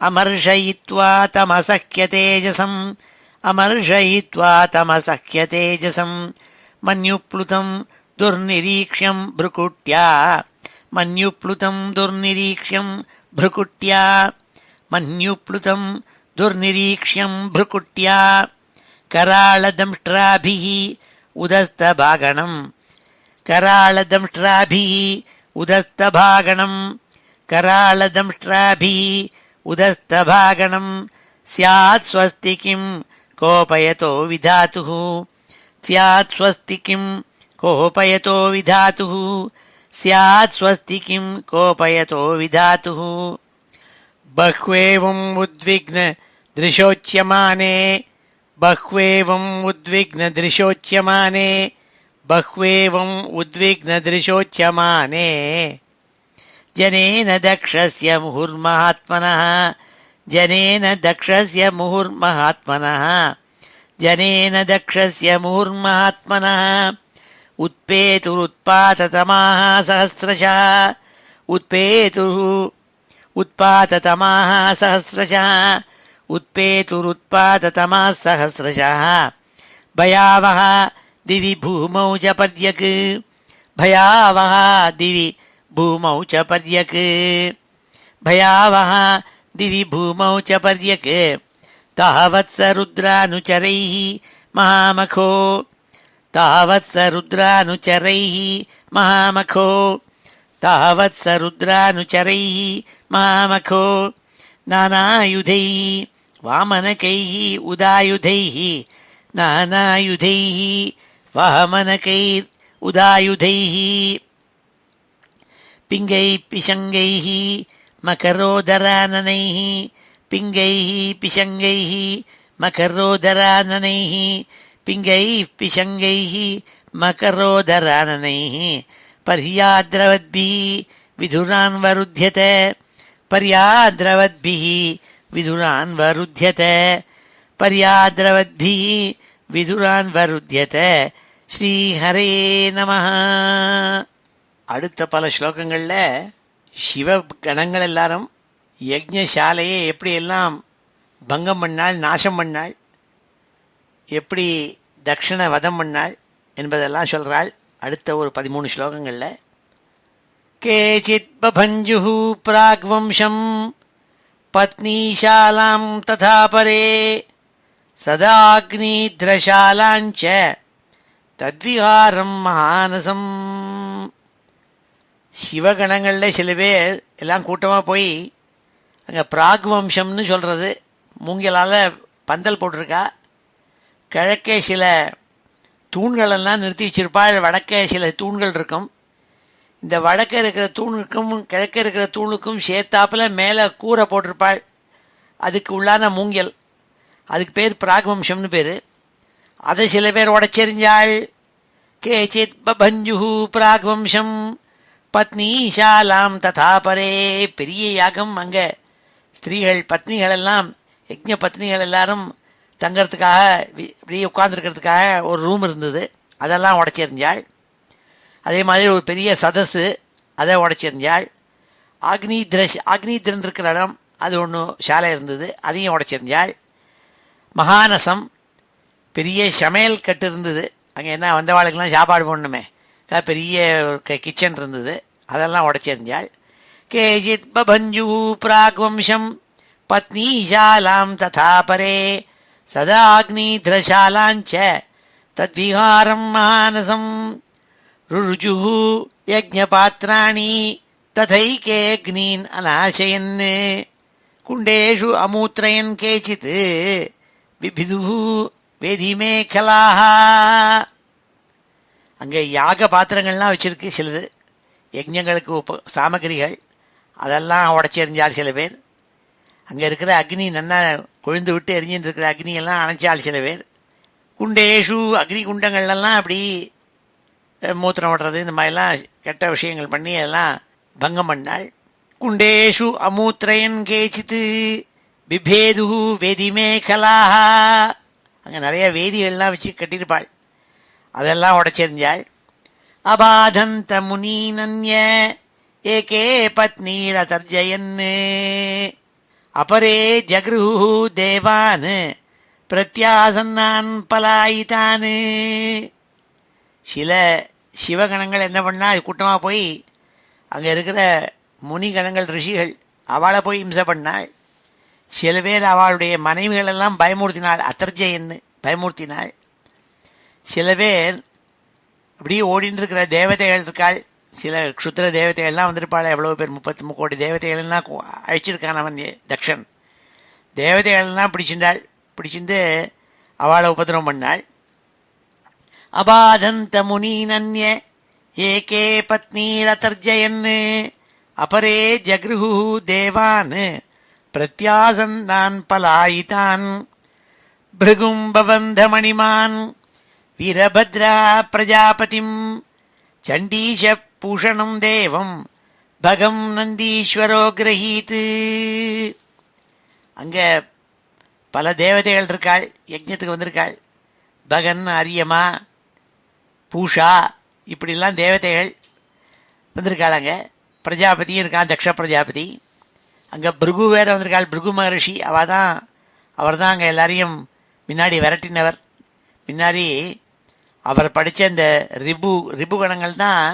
अमर्षयित्वा तमसह्य तेजसम् अमर्षयित्वा तमसह्य तेजसम् मन्युप्लुतं दुर्निरीक्ष्यं भ्रुकुट्या मन्युप्लुतं दुर्निरीक्ष्यं भ्रुकुट्या मन्युप्लुतं दुर्निरीक्ष्यं भ्रुकुट्या कराळदंष्ट्राभिः उदस्तभागणम् कराळदंष्ट्राभिः उदस्तभागणम् कराळदंष्ट्राभिः उदस्तभागणम् स्यात् स्वस्ति किं कोपयतो विधातुः स्यात् स्वस्ति किं कोपयतो विधातुः स्यात् स्वस्ति किं कोपयतो विधातुः बह्वेवम् उद्विग्न दृशोच्यमाने बह्वेवम् उद्विग्न दृशोच्यमाने बह्वेवम् उद्विग्न दृशोच्यमाने जनेन दक्षस्य मुहुर्महात्मनः जनेन दक्षस्य मुहुर्महात्मनः जनेन दक्षस्य मुहुर्महात्मनः उत्पेतुरुत्पाततमाः सहस्रशः उत्पाततमाः सहस्रशः उत्पेतुरुत्पाततमाः सहस्रशः भयावः दिवि भूमौ च पर्यक् भयावः दिवि भूमौ च पर्यक् भयावः दिवि भूमौ च पर्यक् तावत्स रुद्रानुचरैः महामखो तावत्स रुद्रानुचरैः महामखो तावत्स रुद्रानुचरैः महामखो नानायुधैः वामनकैः उदायुधैः नानायुधैः वामनकैः उदायुधैः पिङ्गैः पिशङ्गैः मकरोदराननैः पिङ्गैः पिशङ्गैः मकरोदराननैः पिङ्गैः पिशङ्गैः मकरोदराननैः पर्याद्रवद्भिः विधुरान्वरुध्यत பர்யாத்ரவத்பிஹ விதுரான் வருத்யதே பர்யாத்ரவத்பிஹ விதுரான் வருத்யதே ஸ்ரீஹரே நமஹ. அடுத்த பல ஸ்லோகங்களில் சிவ கணங்கள் எல்லாரும் யஜ்ஞசாலையை எப்படி எல்லாம் பங்கம் பண்ணாள், நாசம் பண்ணாள், எப்படி தக்ஷண வதம் பண்ணாள் என்பதெல்லாம் சொல்கிறாள். அடுத்த ஒரு 13 ஸ்லோகங்களில் கேச்சித் பபஞ்சு பிராக்வம்சம் பத்னீசாலாம் ததா பரே சதாக்னித்ரசாலாஞ்ச தத்விகாரம் மகானசம். சிவகணங்களில் சில பேர் எல்லாம் கூட்டமாக போய் அங்கே பிராக்வம்சம்னு சொல்கிறது மூங்கிலால் பந்தல் போட்டிருக்கா. கிழக்கே சில தூண்களெல்லாம் நிறுத்தி வச்சிருப்பாள், வடக்கே சில தூண்கள் இருக்கும். இந்த வடக்கே இருக்கிற தூணுக்கும் கிழக்கே இருக்கிற தூணுக்கும் சேர்த்தாப்பில் மேலே கூரை போட்டிருப்பாள், அதுக்கு உள்ளான மூங்கில், அதுக்கு பேர் பிராக்வம்சம்னு பேர். அதை சில பேர் உடச்செறிஞ்சாள். கேச்சித் பபஞ்சு பிராக்வம்சம் பத்னீசாலாம் ததா பரே. பெரிய யாகம், அங்கே ஸ்திரீகள் பத்னிகளெல்லாம் யஜ்ஞ பத்னிகள் எல்லாரும் தங்கிறதுக்காக இப்படியே உட்கார்ந்துருக்கிறதுக்காக ஒரு ரூம் இருந்தது, அதெல்லாம் உடச்செறிஞ்சாள். அதே மாதிரி ஒரு பெரிய சதஸு, அதை உடச்செறிஞ்சாள். ஆக்னித்ரன் இருக்கிற இடம், அது ஒன்று சாலை இருந்தது, அதையும் உடச்செறிஞ்சாள். மகானசம், பெரிய சமையல் கட்டு இருந்தது, அங்கே என்ன வந்தவாளுக்கெல்லாம் சாப்பாடு போடணுமே, பெரிய கிச்சன் இருந்தது, அதெல்லாம் உடச்செறிஞ்சாள். கேஜித் பபஞ்சு பிராக்வம்சம் பத்னீசாலாம் ததா பரே சதாக்னித்ரசாலாஞ்ச தத்விகாரம் மகானசம் ருருஜு யஜ்ஞபாத்ராணி ததைகேக்னீன் அநாசயன் குண்டேஷு அமூத்ரயன் கேச்சித் விபிது வேதிமேகலாஹ. அங்கே யாக பாத்திரங்கள்லாம் வச்சுருக்கு சிலது, யஜ்ஞங்களுக்கு சாமகிரிகள், அதெல்லாம் உடச்செறிஞ்சால் சில பேர். அங்கே இருக்கிற அக்னி நன்னா கொழுந்து விட்டு எரிஞ்சுட்டு இருக்கிற அக்னியெல்லாம் அணைச்சால் சில பேர். குண்டேஷு அக்னி குண்டங்கள்லாம் அப்படி மூத்திரம் ஓடுறது, இந்த மாதிரிலாம் கெட்ட விஷயங்கள் பண்ணி அதெல்லாம் பங்கம் பண்ணாள். குண்டேஷு அமூத்ரயன் கேச்சித்து பிபேது வேதிமேகலாஹ. அங்கே நிறைய வேதிகள்லாம் வச்சு கட்டியிருப்பாள், அதெல்லாம் உடச்செறிஞ்சாள். அபாதந்த முனீனன்ய ஏகே பத்னீரதர்ஜயன் அபரே ஜக்ருஹு தேவான் பிரத்யாசன்னான் பலாயிதான். சில சிவகணங்கள் என்ன பண்ணால் கூட்டமாக போய் அங்கே இருக்கிற முனிகணங்கள் ரிஷிகள் அவளை போய் இம்சை பண்ணாள். சில பேர் அவளுடைய மனைவிகளெல்லாம் பயமுறுத்தினாள், அத்தர்ஜயன்னு பயமுறுத்தினாள். சில பேர் அப்படியே ஓடின்னு இருக்கிற தேவதைகள் இருக்காள், சில க்ஷுத்ர தேவதைகள்லாம் வந்திருப்பாள். எவ்வளோ பேர், 33 கோடி தேவதைகள்லாம் அழிச்சிருக்கான் அவன் தக்ஷன். தேவதைகள்லாம் பிடிச்சிட்டு அவளை உபதிரவம் பண்ணாள். அபாதந்த முனீனன்ய ஏகே பத்னீரதர்ஜயன் அபரே ஜக்ருஹு தேவான் பிரத்யாசன்னான் பலாயிதான் பிருகும் பவந்த மணிமான் வீரபத்ரா பிரஜாபதிம் சண்டீஷ பூஷணம் தேவம் பகம் நந்தீஸ்வரோ கிரஹீத். அங்கே பல தேவதைகள் இருக்காள், யஜ்ஞத்துக்கு வந்திருக்காள். பகன், அரியமா, பூஷா, இப்படிலாம் தேவதைகள் வந்திருக்காள். அங்கே பிரஜாபதியும் இருக்கான், தக்ஷ பிரஜாபதி. அங்கே பிருகு வேறு வந்திருக்காள், பிருகு மகரிஷி. அவர் தான் அங்கே எல்லாரையும் முன்னாடி விரட்டினவர். முன்னாடி அவர் படித்த இந்த ரிபு கணங்கள் தான்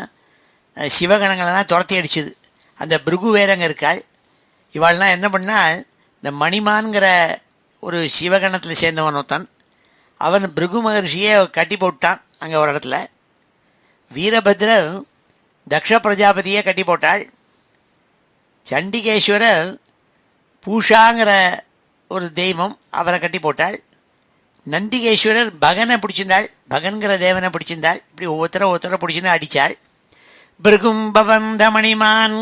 சிவகணங்கள்லாம் துரத்தி அடிச்சுது. அந்த பிருகு வேறு அங்கே இருக்காள். இவாள்லாம் என்ன பண்ணால், இந்த மணிமான்கிற ஒரு சிவகணத்தில் சேர்ந்தவன் ஒருத்தன், அவன் பிருகு மகர்ஷியை கட்டி போட்டான் அங்கே ஒரு இடத்துல. வீரபத்ரர் தக்ஷ பிரஜாபதியை கட்டி போட்டாள். சண்டிகேஸ்வரர் பூஷாங்கிற ஒரு தெய்வம், அவரை கட்டி போட்டாள். நந்திகேஸ்வரர் பகனை பிடிச்சிருந்தாள், பகன்கிற தேவனை பிடிச்சிருந்தாள். இப்படி ஒவ்வொருத்தரை பிடிச்சின்னு அடித்தாள். பிருகும் பவந்த மணிமான்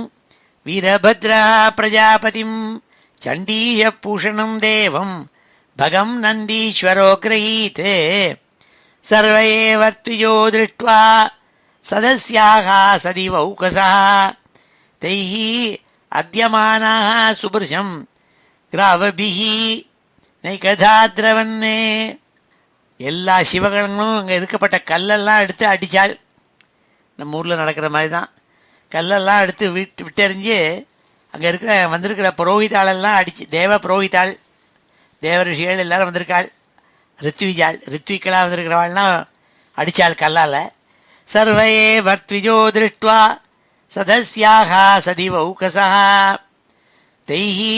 வீரபத்ரா பிரஜாபதிம் சண்டீய பூஷணம் தேவம் பகம் நந்தீஸ்வரோ கிரஹீத் சர்வேவர்த்விஜோ திருஷ்ட்வா சதஸ்யாக சதிவௌகசா தைஹி அத்தியமானாக சுபிருஷம் கிராவபிஹி நைகதாத்ரவன்னே. எல்லா சிவகணங்களும் அங்கே இருக்கப்பட்ட கல்லெல்லாம் எடுத்து அடித்தாள். நம்ம ஊரில் நடக்கிற மாதிரி தான். கல்லெல்லாம் எடுத்து விட்டெறிஞ்சு அங்கே வந்திருக்கிற புரோகிதாளெல்லாம் அடிச்சு, தேவ புரோகிதாள், தேவ ரிஷிகள் எல்லாரும் வந்திருக்காள். ரித்விக்கெல்லாம் வந்திருக்கிறவாள்லாம் அடித்தாள் கல்லால். சர்வையே வர்த்விஜோ திருஷ்டுவா சதஸ்யாக சதிவௌகசா தைஹி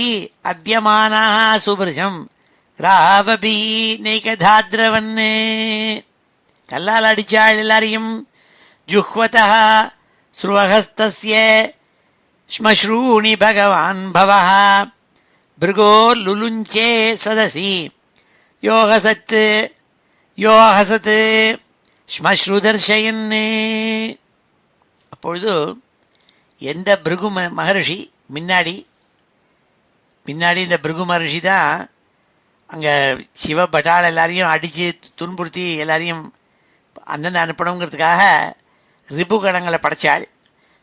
அத்தியமானாக சுபிருஷம் கிராவபி நைகதாத்ரவன்னு. கல்லால் அடித்தாள் எல்லாரையும். ஜுஹ்வதா ஸ்ருவஹஸ்தஸ்ய ஸ்மஸ்ரூணி பகவான் பவஹ பிருகோ லுலுஞ்சே சதசி யோகசத்து யோகசத்து ஸ்மஸ்ருதர்ஷயன்னு. அப்பொழுது எந்த பிருகு மகரிஷி முன்னாடி இந்த பிருகு மகரிஷி தான் அங்கே சிவபட்டால் எல்லாரையும் அடித்து துன்புறுத்தி எல்லாரையும் அந்தந்த அனுப்பணுங்கிறதுக்காக ரிபுகணங்களை படைச்சாள்.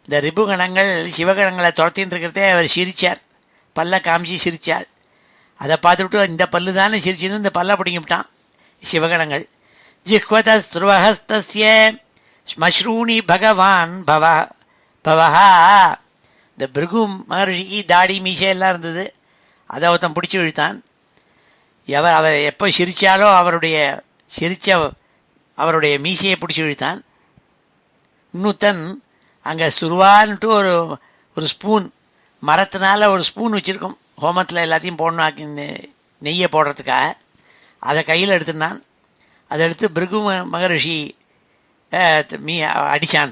இந்த ரிபுகணங்கள் சிவகணங்களை துரத்தின்னு இருக்கிறதே அவர் சிரித்தார். பல்ல காமிச்சு சிரித்தாள். அதை பார்த்துவிட்டு இந்த பல்லு தானே சிரிச்சுன்னு இந்த பல்லை பிடிங்கிவிட்டான் சிவகணங்கள். ஜிஹ்வத ஸ்ருவஹஸ்தஸ்ய ஸ்மஸ்ரூணி பகவான் பவஹா. இந்த பிருகு மகர்ஷிக்கு தாடி மீசை எல்லாம் இருந்தது. அதை ஒருத்தன் பிடிச்சி இழுத்தான். அவர் எப்போ சிரித்தாலோ அவருடைய மீசையை பிடிச்சி இழுத்தான். இன்னொருத்தன் அங்கே சுருவான்ட்டு ஒரு ஸ்பூன், மரத்தினால ஒரு ஸ்பூன் வச்சுருக்கோம், ஹோமத்தில் எல்லாத்தையும் போடணும் நெய்யை போடுறதுக்காக. அதை கையில் எடுத்துனான். அதை எடுத்து பிருகு மகரிஷி அடித்தான்.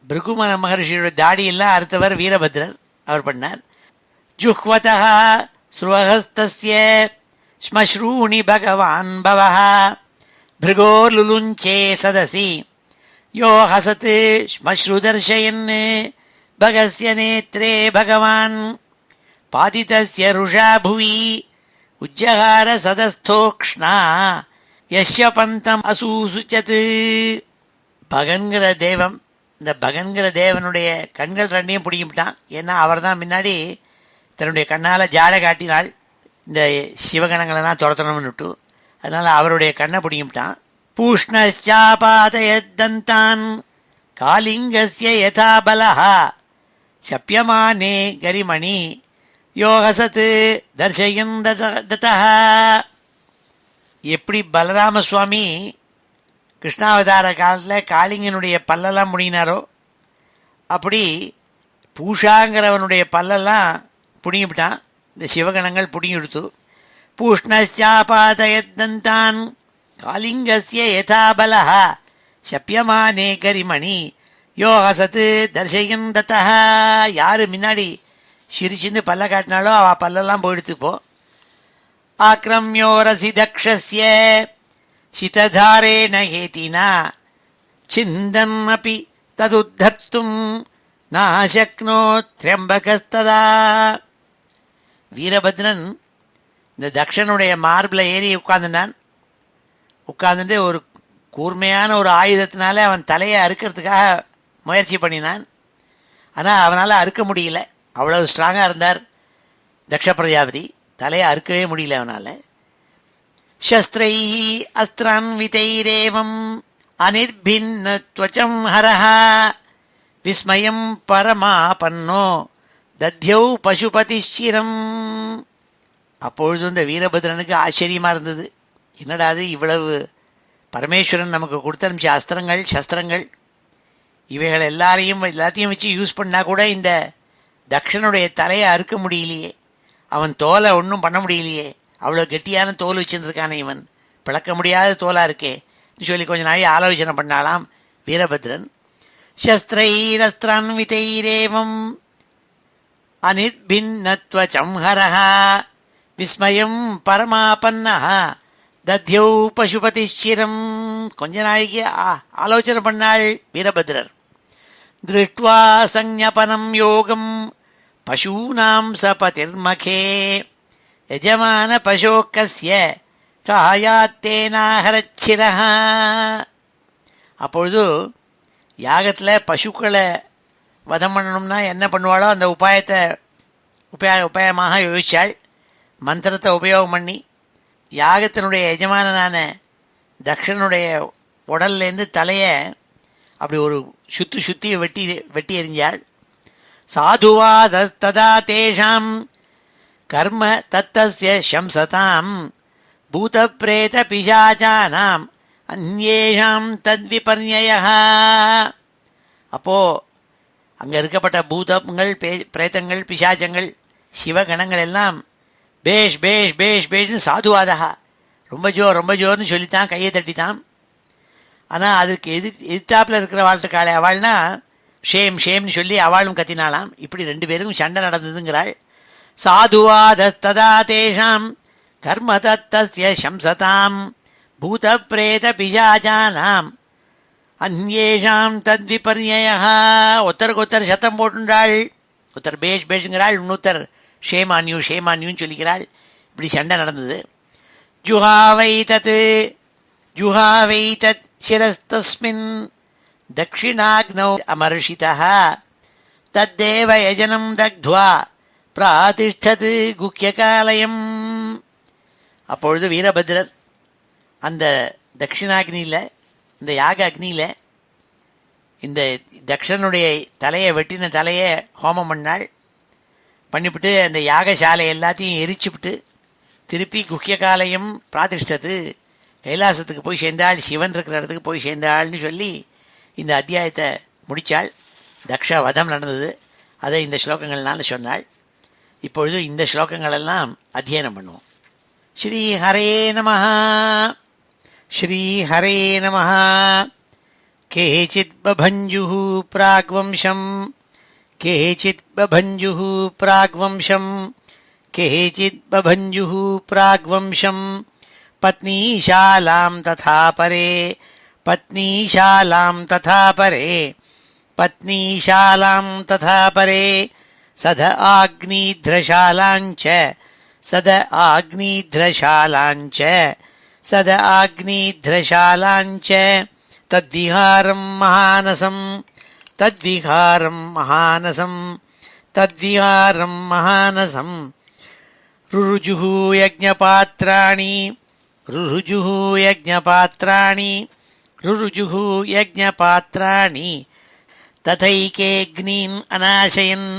பிருகு மகரிஷியோட தாடியெல்லாம் அறுத்தவர் வீரபத்ரர். அவர் பண்ணார். ஜுஹ்வதா ஸ்ருவஹஸ்தஸ்ய ஸ்மஸ்ரூணி பகவான் பவஹ பிருகோ லுலுஞ்சே சதசி யோ ஹசத் ஸ்மஸ்ருதர்ஷயன் பகஸ்ய நேத்ரே பகவான் பாதிதஸ்ய ருஷா புவி உஜ்ஜகார சதஸ்தோக்ஷ்ணா யஸ்ய பந்தம் அசூசுச்சத். பகன்கிற தேவம், இந்த பகன்கிற தேவனுடைய கண்கள் ரெண்டையும் பிடிக்கிட்டான். ஏன்னா அவர் தான் முன்னாடி தன்னுடைய கண்ணால் ஜாடை காட்டினாள் இந்த சிவகணங்களெல்லாம் துரத்தணும்னுட்டு. அதனால் அவருடைய கண்ணை பிடிக்கிட்டான். பூஷ்ணச்சாபாதயத்தந்தான் காலிங்கஸ்ய யதா பலஹ சப்யமானே கரிமணி யோகசத் தர்ஷயன் ததஹ. எப்படி பலராம சுவாமி கிருஷ்ணாவதார காலத்தில் காளிங்கனுடைய பல்லெல்லாம் முடினாரோ, அப்படி பூஷாங்கிறவனுடைய பல்லெல்லாம் பிடிங்கிவிட்டான். இந்த சிவகணங்கள் பிடிங்கி எடுத்து. பூஷ்ணச்சாபாதயத்தந்தான் காலிங்கஸ்ய யதா பலஹ சப்யமானே கரிமணி யோகசத் தர்ஷயன் ததஹ. யார் முன்னாடி சிரிச்சின்னு பல்ல காட்டினாலோ அவள் பல்லெல்லாம் போயிடுத்துப்போ. ஆக்ரம்யோரசி தக்ஷஸ்ய சிததாரேண ஹேதினா சிந்தன் அப்பி ததுத்தர்த்தும் நாசக்னோ திரியம்பகஸ்ததா. வீரபத்ரன் இந்த தக்ஷனுடைய மார்பில் ஏறி உட்கார்ந்துட்டு ஒரு கூர்மையான ஒரு ஆயுதத்தினால அவன் தலையை அறுக்கிறதுக்காக முயற்சி பண்ணினான். ஆனால் அவனால் அறுக்க முடியல. அவ்வளவு ஸ்ட்ராங்காக இருந்தார் தக்ஷ பிரஜாபதி. தலையை அறுக்கவே முடியல அவனால். சஸ்திரைஹி அஸ்திரான்விதைரேவம் அனிர்பின்ன த்வச்சம் ஹரஹ விஸ்மயம் பரமாபன்னோ தத்யௌ பசுபதிஷிரம். அப்பொழுது இந்த வீரபத்ரனுக்கு ஆச்சரியமாக இருந்தது. என்னடா அது, இவ்வளவு பரமேஸ்வரன் நமக்கு கொடுத்தனுப்பிச்ச அஸ்திரங்கள் சஸ்திரங்கள், இவைகள் எல்லாத்தையும் வச்சு யூஸ் பண்ணால் கூட இந்த தக்ஷனுடைய தலையை அறுக்க முடியலையே, அவன் தோலை ஒன்றும் பண்ண முடியலையே, அவ்வளோ கெட்டியான தோல் வச்சுருக்கானே, இவன் பிளக்க முடியாத தோலாக இருக்கே சொல்லி கொஞ்ச நாள் ஆலோசனை பண்ணாலாம் வீரபத்ரன். சஸ்திரைரஸ்திரான்விதைரேவம் அனிர்பின்னத்வச்சம் ஹரஹ விஸ்மயம் பரமாபன்னஹ தத்யௌ பசுபதிஷிரம். கொஞ்ச நாளைக்கு ஆலோசனை பண்ணாள் வீரபத்ரர். திருஷ்ட்வா சஞ்ஞபனம் யோகம் பசூனாம் சபதிர்மகே யஜமான பசோக்கஸ்ய காயாத்தேனாஹரச்சிரஹ. அப்பொழுது யாகத்தில் பசுக்களை வதம் பண்ணணும்னா என்ன பண்ணுவாளோ அந்த உபாயத்தை உபாயமாக யோசித்தாள். மந்திரத்தை உபயோகம் பண்ணி யாகத்தினுடைய எஜமானனான தக்ஷனுடைய உடல்லேருந்து தலையை அப்படி ஒரு சுற்றி வெட்டி எறிஞ்சாள். சாதுவா ததா தேஷாம் கர்ம தத்தஸ்ய சம்சதாம் பூத பிரேத பிசாச்சானாம் அந்யேஷாம் தத்விபர்யயः. அப்போது அங்கே இருக்கப்பட்ட பூதங்கள், பிரேதங்கள், பிசாச்சங்கள், சிவகணங்கள் எல்லாம் பேஷ் பேஷ் பேஷ் பேஷ்னு சாதுவாதா ரொம்ப ஜோர்னு சொல்லித்தான், கையை தட்டித்தான். ஆனால் அதுக்கு எதிர்த்தாப்பில் இருக்கிற வாழ்த்துக்காளே அவள்னா ஷேம்னு சொல்லி அவளும் கத்தினாலாம். இப்படி 2 பேருக்கும் சண்டை நடந்ததுங்கிறாள். சாதுவாதஸ்ததா தேஷாம் கர்ம தத்தஸ்ய சம்சதாம் பூத பிரேத பிசாச்சானாம் அந்யேஷாம் தத்விபர்யயः. ஒருத்தருக்கு சத்தம் போட்டுண்டாள். ஒருத்தர் பேஷ்ங்கிறாள், இன்னொருத்தர் ஷேமான்யூன்னு சொல்லிக்கிறாள். இப்படி சண்டை நடந்தது. ஜுஹாவை தத் சிரஸ்தஸ்மின் தக்ஷிணாக்னௌ அமர்ஷிதः தத்தேவ யஜனம் தக்த்வா பிராதிஷ்டது குக்கியகாலயம். அப்பொழுது வீரபத்ரர் அந்த தட்சிணாக்னியில், இந்த யாக அக்னியில் இந்த தக்ஷனுடைய வெட்டின தலையை ஹோமம் பண்ணாள். பண்ணிவிட்டு அந்த யாகசாலை எல்லாத்தையும் எரிச்சுவிட்டு திருப்பி குக்கியகாலயம் பிராதிஷ்டது, கைலாசத்துக்கு போய் சேர்ந்தாள், சிவன் இருக்கிற இடத்துக்கு போய் சேர்ந்தாள்னு சொல்லி இந்த அத்தியாயத்தை முடித்தாள். தக்ஷ வதம் நடந்தது. அதை இந்த ஸ்லோகங்கள்னால சொன்னாள். இப்பொழுது இந்த ஸ்லோகங்களெல்லாம் அத்தியனம் பண்ணுவோம். ஸ்ரீஹரே நமஹ. ஸ்ரீஹரே நமஹ. கேச்சித் பபஞ்சுः பிராக்வம்சம், கேச்சித் பபஞ்சுः பிராக்வம்சம், கேச்சித் பபஞ்சுः பிராக்வம்சம் பத்னீஷாலாம் ததா பரே, பத்னீஷாலாம் ததா பரே, பத்னீஷாலாம் ததா பரே சத ஆக்னீத்ரசாலாஞ்ச, சத ஆக்னீத்ரசாலாஞ்ச, சத ஆக்னீத்ரசாலாஞ்ச தத்விஹாரம் மகானசம், தத்விஹாரம் மகானசம், தத்விஹாரம் மகானசம். ருருஜுः யஜ்ஞபாத்ராணி, ருருஜுः யஜ்ஞபாத்ராணி, ருருஜுः யஜ்ஞபாத்ராணி ததைகேக்னீன் அநாசயன்,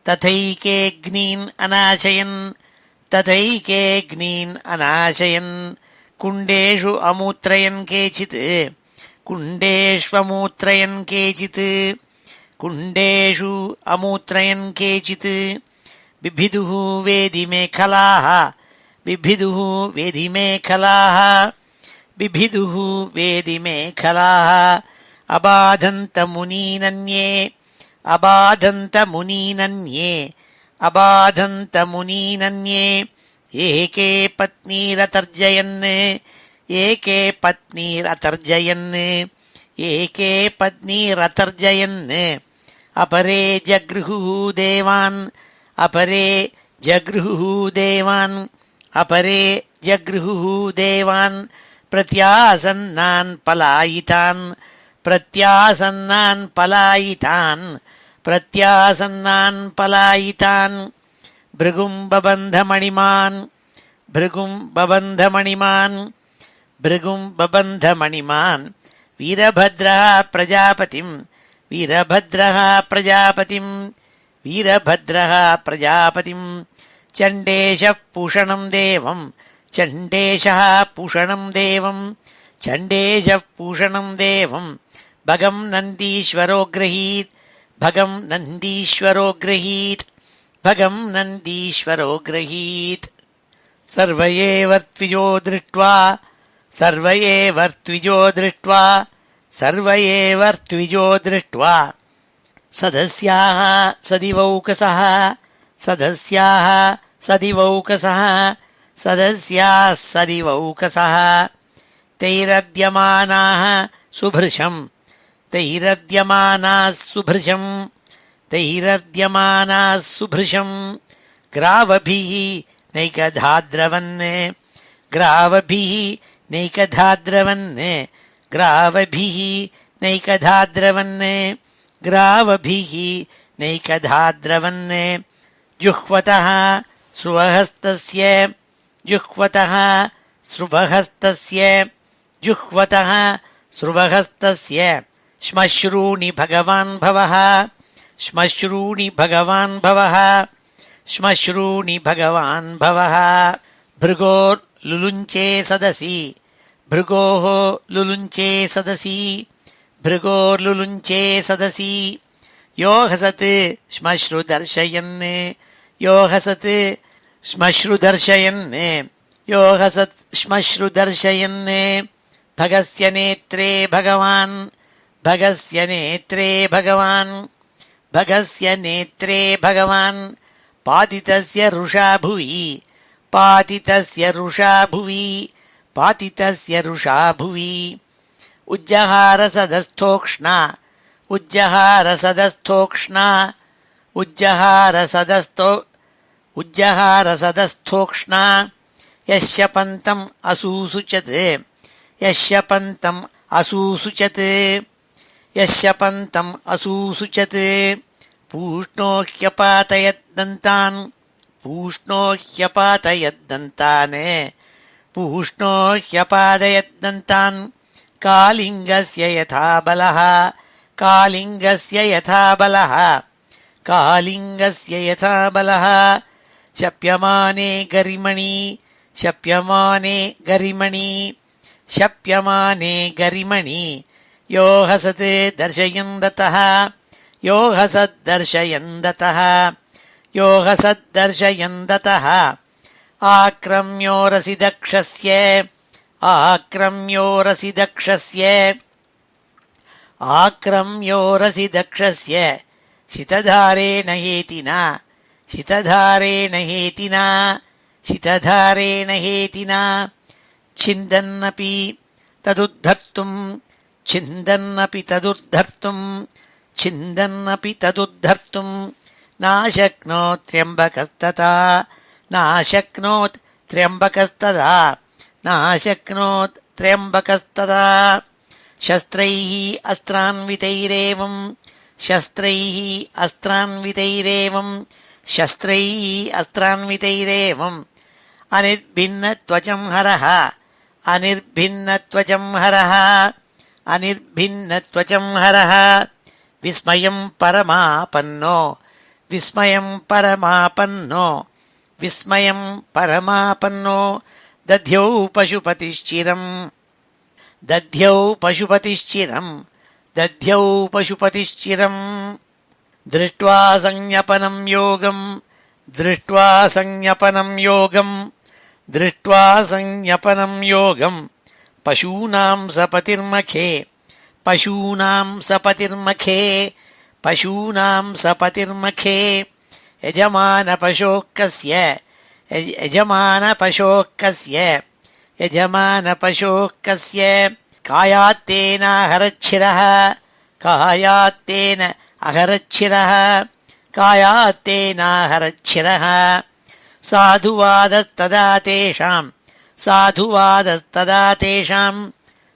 ததைகேக்னீன் அநாசயன், ததைகேக்னீன் அநாசயன் குண்டேஷு அமூத்ரயன் கேச்சித், குண்டேஷ்வமூத்ரயன் கேச்சித், குண்டேஷு அமூத்ரயன் கேச்சித். பிபிதுः வேதிமேகலாः, பிபிதுः வேதிமேகலாः, பிபிதுः வேதிமேகலாः அபாதந்தமுனீனன்யே, அபாதந்தமுனீனன்யே, அபாதந்தமுனீனன்யே ஏகே பத்னீரதர்ஜயன், ஏகே பத்னீரதர்ஜயன், ஏகே பத்னீரதர்ஜயன் அபரே ஜக்ருஹு தேவான், அபரே ஜக்ருஹு தேவான், அபரே ஜக்ருஹு தேவான் பிரத்யாசன்னான் பலாயிதான், பிரத்யாசன்னான் பலாயிதான், பிரத்யாசன்னான் பலாயிதான். பிருகும் பபந்தமணிமான், பிருகும் பபந்தமணிமான், பிருகும் பபந்தமணிமான் வீரபத்ரா பிரஜாபதிம், வீரபத்ரா பிரஜாபதிம், வீரபத்ரா பிரஜாபதிம். சண்டேஷः பூஷணம் தேவம், சண்டேஷः பூஷணம் தேவம், சண்டேஷः பூஷணம் தேவம் பகம் நந்தீஸ்வரோ கிரஹீத், பகம் நந்தீஸ்வரோ கிரஹீத், பகம் நந்தீஸ்வரோ கிரஹீத். சர்வ ஏவ திருஷ்ட்வா, சர்வ ஏவ திருஷ்ட்வா, சர்வ ஏவ திருஷ்ட்வா சதஸ்யாः சதிவௌகசः, சதஸ்யாः சதிவௌகசः, சதஸ்யாः சதிவௌகசः தைரத்யமானாः சுப்ருஷம், தைரத்யமானாः சுப்ருஷம், தைரத்யமானாः சுப்ருஷம் கிராவபிः நைகதாத்ரவன், கிராவபிः நைகதாத்ரவன், கிராவபிः நைகதாத்ரவன், கிராவபிः நைகதாத்ரவன் जुह्वतः स्रुवहस्तस्य जुह्वतः स्रुवहस्तस्य जुह्वतः स्रुवहस्तस्य श्मश्रूणि भगवान् भवः श्मश्रूणि भगवान् भवः श्मश्रूणि भगवान् भवः भृगोर्लुलुञ्चे सदसि भृगोः लुलुञ्चे सदसि भृगोर्लुलुञ्चे सदसि यो हसत् श्मश्रुदर्शयन् यो हसत् श्मश्रुदर्शयन् यो हसत् श्मश्रुदर्शयन् भगस्य नेत्रे भगवान् भगस्य नेत्रे भगवान् भगस्य नेत्रे भगवान् पातितस्य रुषा भुवि पातितस्य रुषा भुवि पातितस्य रुषा भुवि उज्जहारसदस्थोक्ष्णा उज्जहारसदस्थोक्ष्णा उज्जहारसदस्थोक्ष्णा यस्य पन्तम् असूसुचत् यस्य पन्तम् असूसुचत् यस्य पन्तम् असूसुचत् पूष्णो ह्यपातयद्दन्तान् पूष्णो ह्यपातयद्दन्तान् पूष्णो ह्यपादयद्दन्तान् कालिङ्गस्य यथा बलः कालिङ्गस्य यथा बलः कालिङ्गस्य यथा बलः शप्यमाने गरिमणि शप्यमाने गरिमणि शप्यमाने गरिमणि यो हसत् दर्शयन्दतः यो हसद्दर्शयन्दतः यो हसद्दर्शयन्दतः आक्रम्योरसि दक्षस्य आक्रम्योरसि दक्षस्य आक्रम्योरसि दक्षस्य शितधारेण हेतिना शितधारेण हेतिना शितधारेण हेतिना छिन्दन्नपि तदुद्धर्तुं छिन्दन्नपि तदुद्धर्तुं छिन्दन्नपि तदुद्धर्तुं नाशक्नोत् त्र्यम्बकस्तथा नाशक्नोत् त्र्यम्बकस्तथा नाशक्नोत् त्र्यम्बकस्तथा शस्त्रैः अस्त्रान्वितैरेवं शस्त्रैः अस्त्रान्वितैरेवं शस्त्रैः अस्त्रान्वितैरेवम् अनिर्भिन्नत्वचं हरः अनिर्भिन्नत्वचं हरः अनिर्भिन्नत्वचं हरः विस्मयं परमापन्नो विस्मयं परमापन्नो विस्मयं परमापन्नो दध्यौ पशुपतिश्चिरं दध्यौ पशुपतिश्चिरं दध्यौ पशुपतिश्चिरं दृष्ट्वा संज्ञपनं योगं दृष्ट्वा संज्ञपनं योगं दृष्ट्वा संज्ञपनं योगं पशूनां सपतिर्मखे पशूनां सपतिर्मखे पशूनां सपतिर्मखे यजमानपशोः कस्य यजमानपशोः कस्य यजमानपशोः कस्य कायात्तेनाहरच्छिरः कायात्तेन अहरच्छिरः कायात्तेनाहरच्छिरः साधुवादस्तदा तेषां साधुवादस्तदा तेषां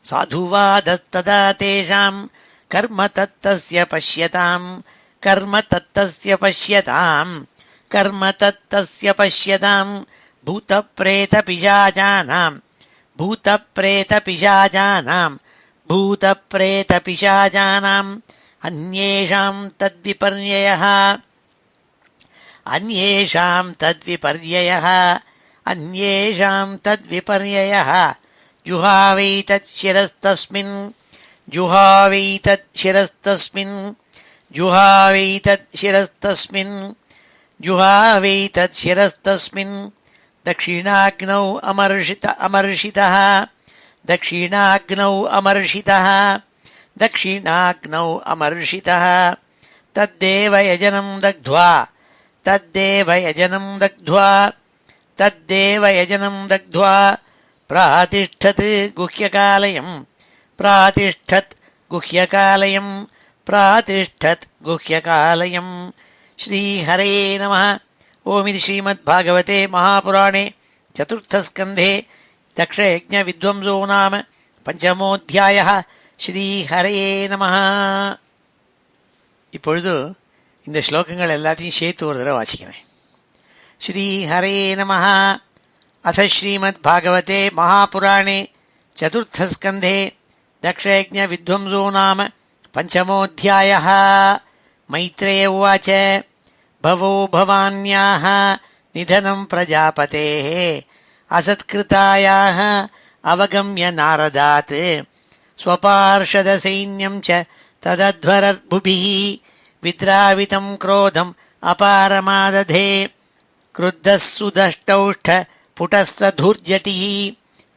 साधुवादस्तदा तेषां कर्म तत्तस्य पश्यतां कर्म तत्तस्य पश्यतां कर्म तत्तस्य पश्यतां भूतप्रेतपिशाचानां भूतप्रेतपिशाचानां भूतप्रेतपिशाचानाम् अन्येषां तद्विपर्ययः अन्येषां तद्विपर्ययः अन्येषां तद्विपर्ययः जुहावैतच्छिरस्तस्मिन् जुहावैतच्छिरस्तस्मिन् जुहावैतच्छिरस्तस्मिन् जुहावैतच्छिरस्तस्मिन् दक्षिणाग्नौ अमर्षितः दक्षिणाग्नौ अमर्षितः दक्षिणाग्नौ अमर्षितः तद्देवयजनं दग्ध्वा तद्देवयजनं दग्ध्वा तद्देवयजनं दग्ध्वा प्रातिष्ठत् गुह्यकालयं प्रातिष्ठत् गुह्यकालयं प्रातिष्ठत् गुह्यकालयं श्रीहरे नमः। ओमिति श्रीमद्भागवते महापुराणे चतुर्थस्कन्धे दक्षयज्ञविध्वंसो नाम पंचमोऽध्यायः। ஸ்ரீஹரே நமஹ. இப்பொழுது இந்த ஸ்லோகங்கள் எல்லாத்தையும் சேர்த்து ஒரு தடவை வாசிக்கிறேன். श्रीहरे नमः। अथ श्रीमद्भागवते महापुराणे चतुर्थस्कन्धे दक्षयज्ञविध्वंसो नाम पञ्चमोऽध्यायः। मैत्रेय उवाच भवो भवान्याः निधनं प्रजापतेः असत्कृतायाः अवगम्य नारदात् स्वपार्षदसैन्यं च तदध्वरद्भुभिः विद्रावितं क्रोधम् अपारमादधे। क्रुद्धः सुदष्टौष्ठ पुटः स धूर्जटिः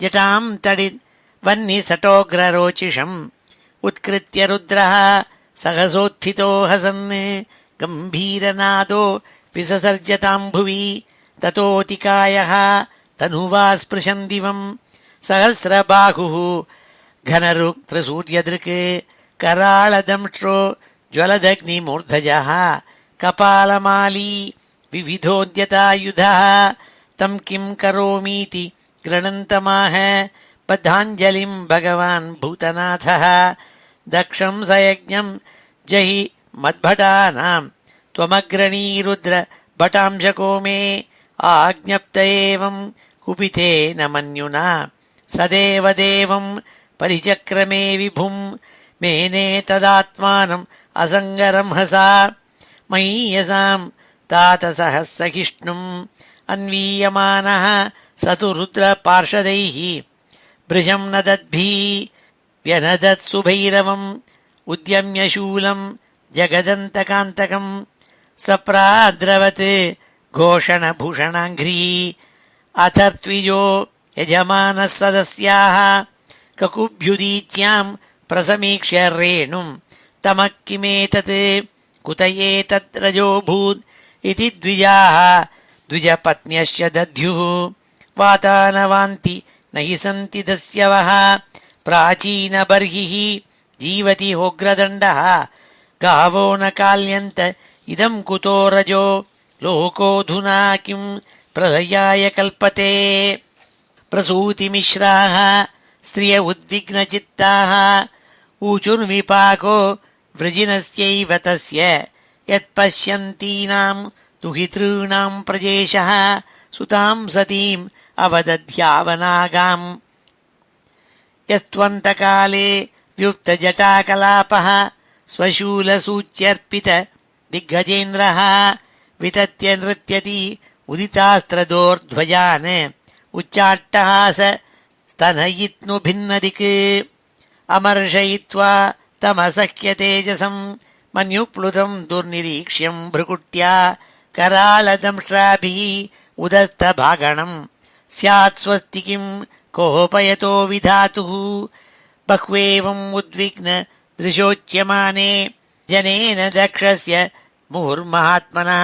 जटां तडिवह्निसटोग्ररोचिषम् उत्कृत्य रुद्रः सहसोत्थितो हसन् गम्भीरनादो विससर्जतां भुवि। ततोऽतिकायः तनुवा स्पृशन् दिवं सहस्रबाहुः घनरुद्रसूर्यदृक् कराळदंष्ट्रो ज्वलदग्निमूर्धजः कपालमाली विविधोद्यतायुधः। तं किं करोमीति गृणन्तमाह बद्धाञ्जलिं भगवान् भूतनाथः। दक्षं सयज्ञं जहि मद्भटानां त्वमग्रणी रुद्र भटांशको मे आज्ञप्त एवं कुपितेन मन्युना सदेव देवं परिचक्रमे विभुं मेने तदात्मानम् असङ्गरंहसा। मयीयसां तातसहस्रहिष्णुम् अन्वीयमानः स तु रुद्रपार्षदैः भृशं नदद्भिः व्यनदत्सुभैरवम् उद्यम्य शूलं जगदन्तकान्तकम् सप्राद्रवत् घोषणभूषणाङ्घ्रिः अथर्त्विजो यजमानः सदस्याः ककुभ्युदीच्यां प्रसमीक्ष्य रेणुं तमः किमेतत् कुत एतद्रजोऽभूत् इति द्विजाः द्विजपत्न्यश्च दध्युः। वातानवान्ति न हि सन्ति दस्यवः प्राचीनबर्हिः जीवति होग्रदण्डः गावो न काल्यन्त इदं कुतो रजो लोकोऽधुना किं प्रलयाय कल्पते। प्रसूतिमिश्राः स्त्रिय उद्विग्नचित्ताः ऊचुर्विपाको वृजिनस्यैव तस्य यत्पश्यन्तीनां दुहितॄणां प्रजेशः सुतां सतीम् अवदध्यावनागाम्। यस्त्वन्तकाले व्युक्तजटाकलापः स्वशूलसूच्यर्पित दिग्गजेन्द्रः वितत्य नृत्यति उदितास्त्रदोर्ध्वजान् उच्चाट्टहास स्तनयित्नुभिन्नदिक्। अमर्षयित्वा तमसह्य तेजसं मन्युप्लुतं दुर्निरीक्ष्यं भ्रुकुट्या कराळदंष्ट्राभिः उदस्तभागणं स्यात् स्वस्ति किं कोपयतो विधातुः। बह्वेवम् उद्विग्न दृशोच्यमाने जनेन दक्षस्य मुहुर्महात्मनः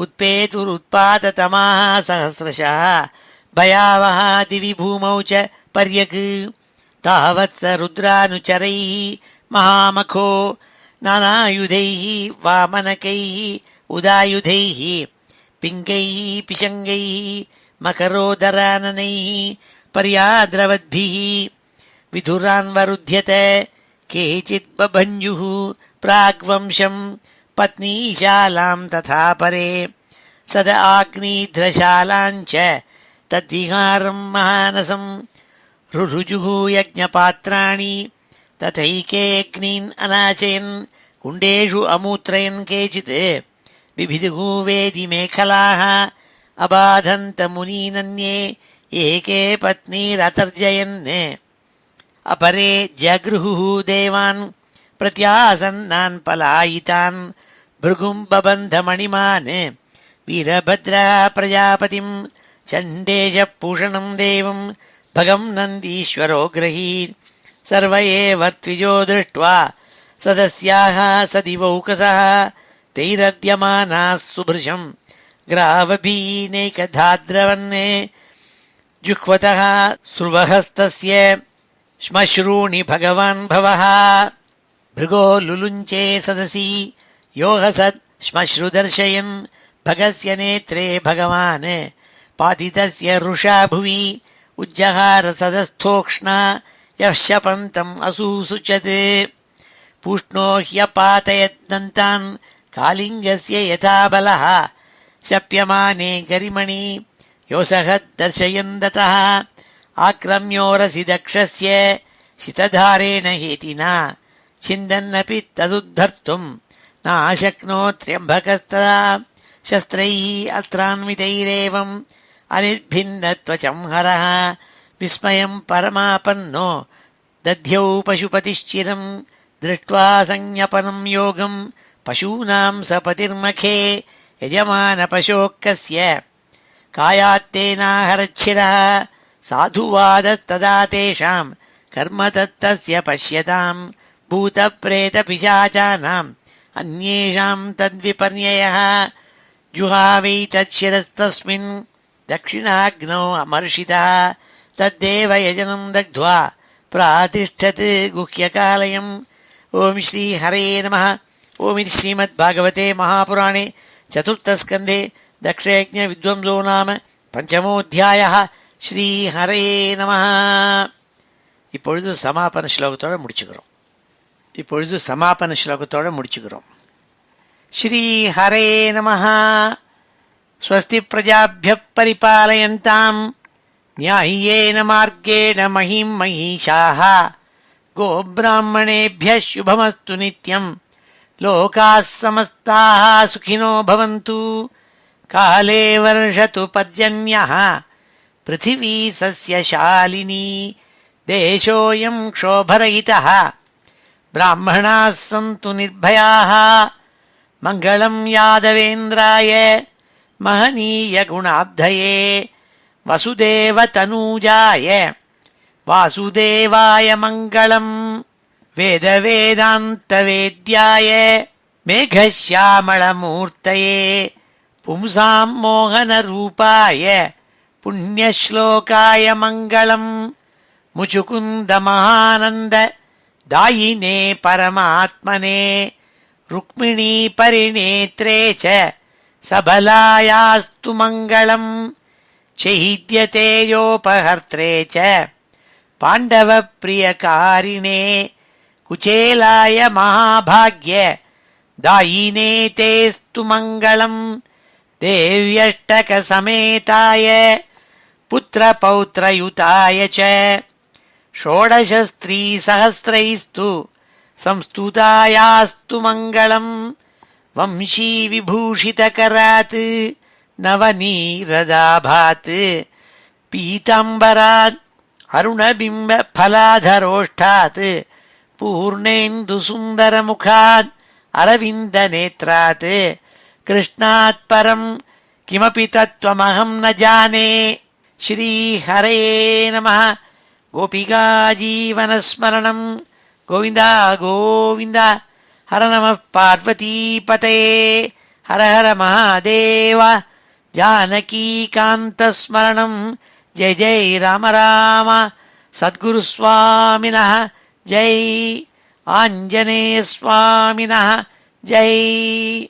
उत्पेतुरुत्पाततमाः सहस्रशः भयावः दिवि भूमौ च पर्यक्। तावत् स रुद्रानुचरैः महामखो नानायुधैः वामनकैः उदायुधैः पिङ्गैः पिशङ्गैः मकरोदराननैः पर्याद्रवद्भिः विधुरान्वरुध्यत। केचित् बभञ्जुः प्राग्वंशं पत्नीशालां तथा परे सद आग्निध्रशालाञ्च तद्विहारं महानसं रुरुजुः यज्ञपात्राणि तथैकेऽग्नीन् अनाचयन् कुण्डेषु अमूत्रयन्। केचित् बिभिदुः वेदिमेखलाः अबाधन्त मुनीनन्ये एके पत्नीरतर्जयन्। अपरे जगृहुः देवान् प्रत्यासन्नान् पलायितान् भृगुं बबन्धमणिमान्। वीरभद्रः प्रजापतिं चण्डेशपूषणं देवं भगं नन्दीश्वरो गृहीत्। सर्व एव त्विजो दृष्ट्वा सदस्याः सदिवौकसः तैरद्यमानाः सुभृशं ग्रावभीनैकधाद्रवन्। जुह्वतः स्रुवहस्तस्य श्मश्रूणि भगवान् भवः। भृगो लुलुञ्चे सदसि योहसत् श्मश्रुदर्शयन् भगस्य नेत्रे भगवान् पातितस्य रुषा भुवि उज्जहार सदस्थोक्ष्णा यः शपन्तम् असूसुचत्। पूष्णो ह्यपातयद्दन्तान् कालिङ्गस्य यथा बलः शप्यमाने गरिमणि योऽसहद्दर्शयन्दतः आक्रम्योरसि दक्षस्य शितधारेण हेतिना छिन्दन्नपि तदुद्धर्तुं नाशक्नोत्र्यम्बकस्तदा शस्त्रैः अस्त्रान्वितैरेवम् अनिर्भिन्नत्वचं हरः विस्मयं परमापन्नो दध्यौ पशुपतिश्चिरं दृष्ट्वा संज्ञपनं योगं पशूनां सपतिर्मखे यजमानपशोऽकस्य कायात्तेनाहरच्छिरः साधुवादस्तदा तेषां कर्म तत्तस्य पश्यतां भूतप्रेतपिशाचानाम् अन्येषां तद्विपर्ययः जुहावैतच्छिरस्तस्मिन् दक्षिणाग्नौ अमर्षितः तद्देव यजनं दग्ध्वा प्रातिष्ठत् गुह्यकालयम् ओं श्री हरे नमः। ओं श्रीमद्भागवते महापुराणे चतुर्थस्कन्धे दक्षयज्ञ विद्वंसो नाम पंचमोऽध्यायः। ஸ்ரீ ஹரே நம. இப்பொழுது சமாபன ஸ்லோகத்தோடு முடிச்சுக்கிறோம். ஸ்ரீ ஹரே நம. ஸ்வஸ்தி பிரஜாப்ய பரிபாலயந்தாம் न्याय्येन मार्गेण महीं महिषाः गोब्राह्मणेभ्यः शुभमस्तु नित्यम् लोकाः समस्ताः सुखिनो भवन्तु. काले वर्षतु पर्जन्यः पृथिवी सस्यशालिनी देशोऽयं क्षोभरहितः ब्राह्मणाः सन्तु निर्भयाः. मङ्गलं यादवेन्द्राय महनीय गुणाब्धये वसुदेवतनूजाय वासुदेवाय मङ्गलम्. वेदवेदान्तवेद्याय मेघश्यामलमूर्तये पुंसां मोहनरूपाय पुण्यश्लोकाय मङ्गलम्. मुचुकुन्दमहानन्द दायिने परमात्मने रुक्मिणी परिणेत्रे च सबलायास्तु मङ्गलम्. चैद्यतेजोपहर्त्रे च पाण्डवप्रियकारिणे कुचेलाय महाभाग्य दायिने तेस्तु मङ्गलम्. देव्यष्टकसमेताय पुत्रपौत्रयुताय च षोडशस्त्रीसहस्रैस्तु संस्तुतायास्तु मङ्गलम्. वंशीविभूषितकरात् नवनीरदाभात् पीताम्बरात् अरुणबिम्बफलाधरोष्ठात् पूर्णेन्दुसुन्दरमुखात् अरविन्दनेत्रात् कृष्णात् परं किमपि तत्त्वमहं न जाने. श्रीहरे नमः. गोपिकाजीवनस्मरणं गोविन्द गोविन्द. हर नमः पार्वतीपतये. हर हर महादेव. जानकीकान्तस्मरणं जय जय राम राम. सद्गुरुस्वामिनः जय. आञ्जनेयस्वामिनः जय.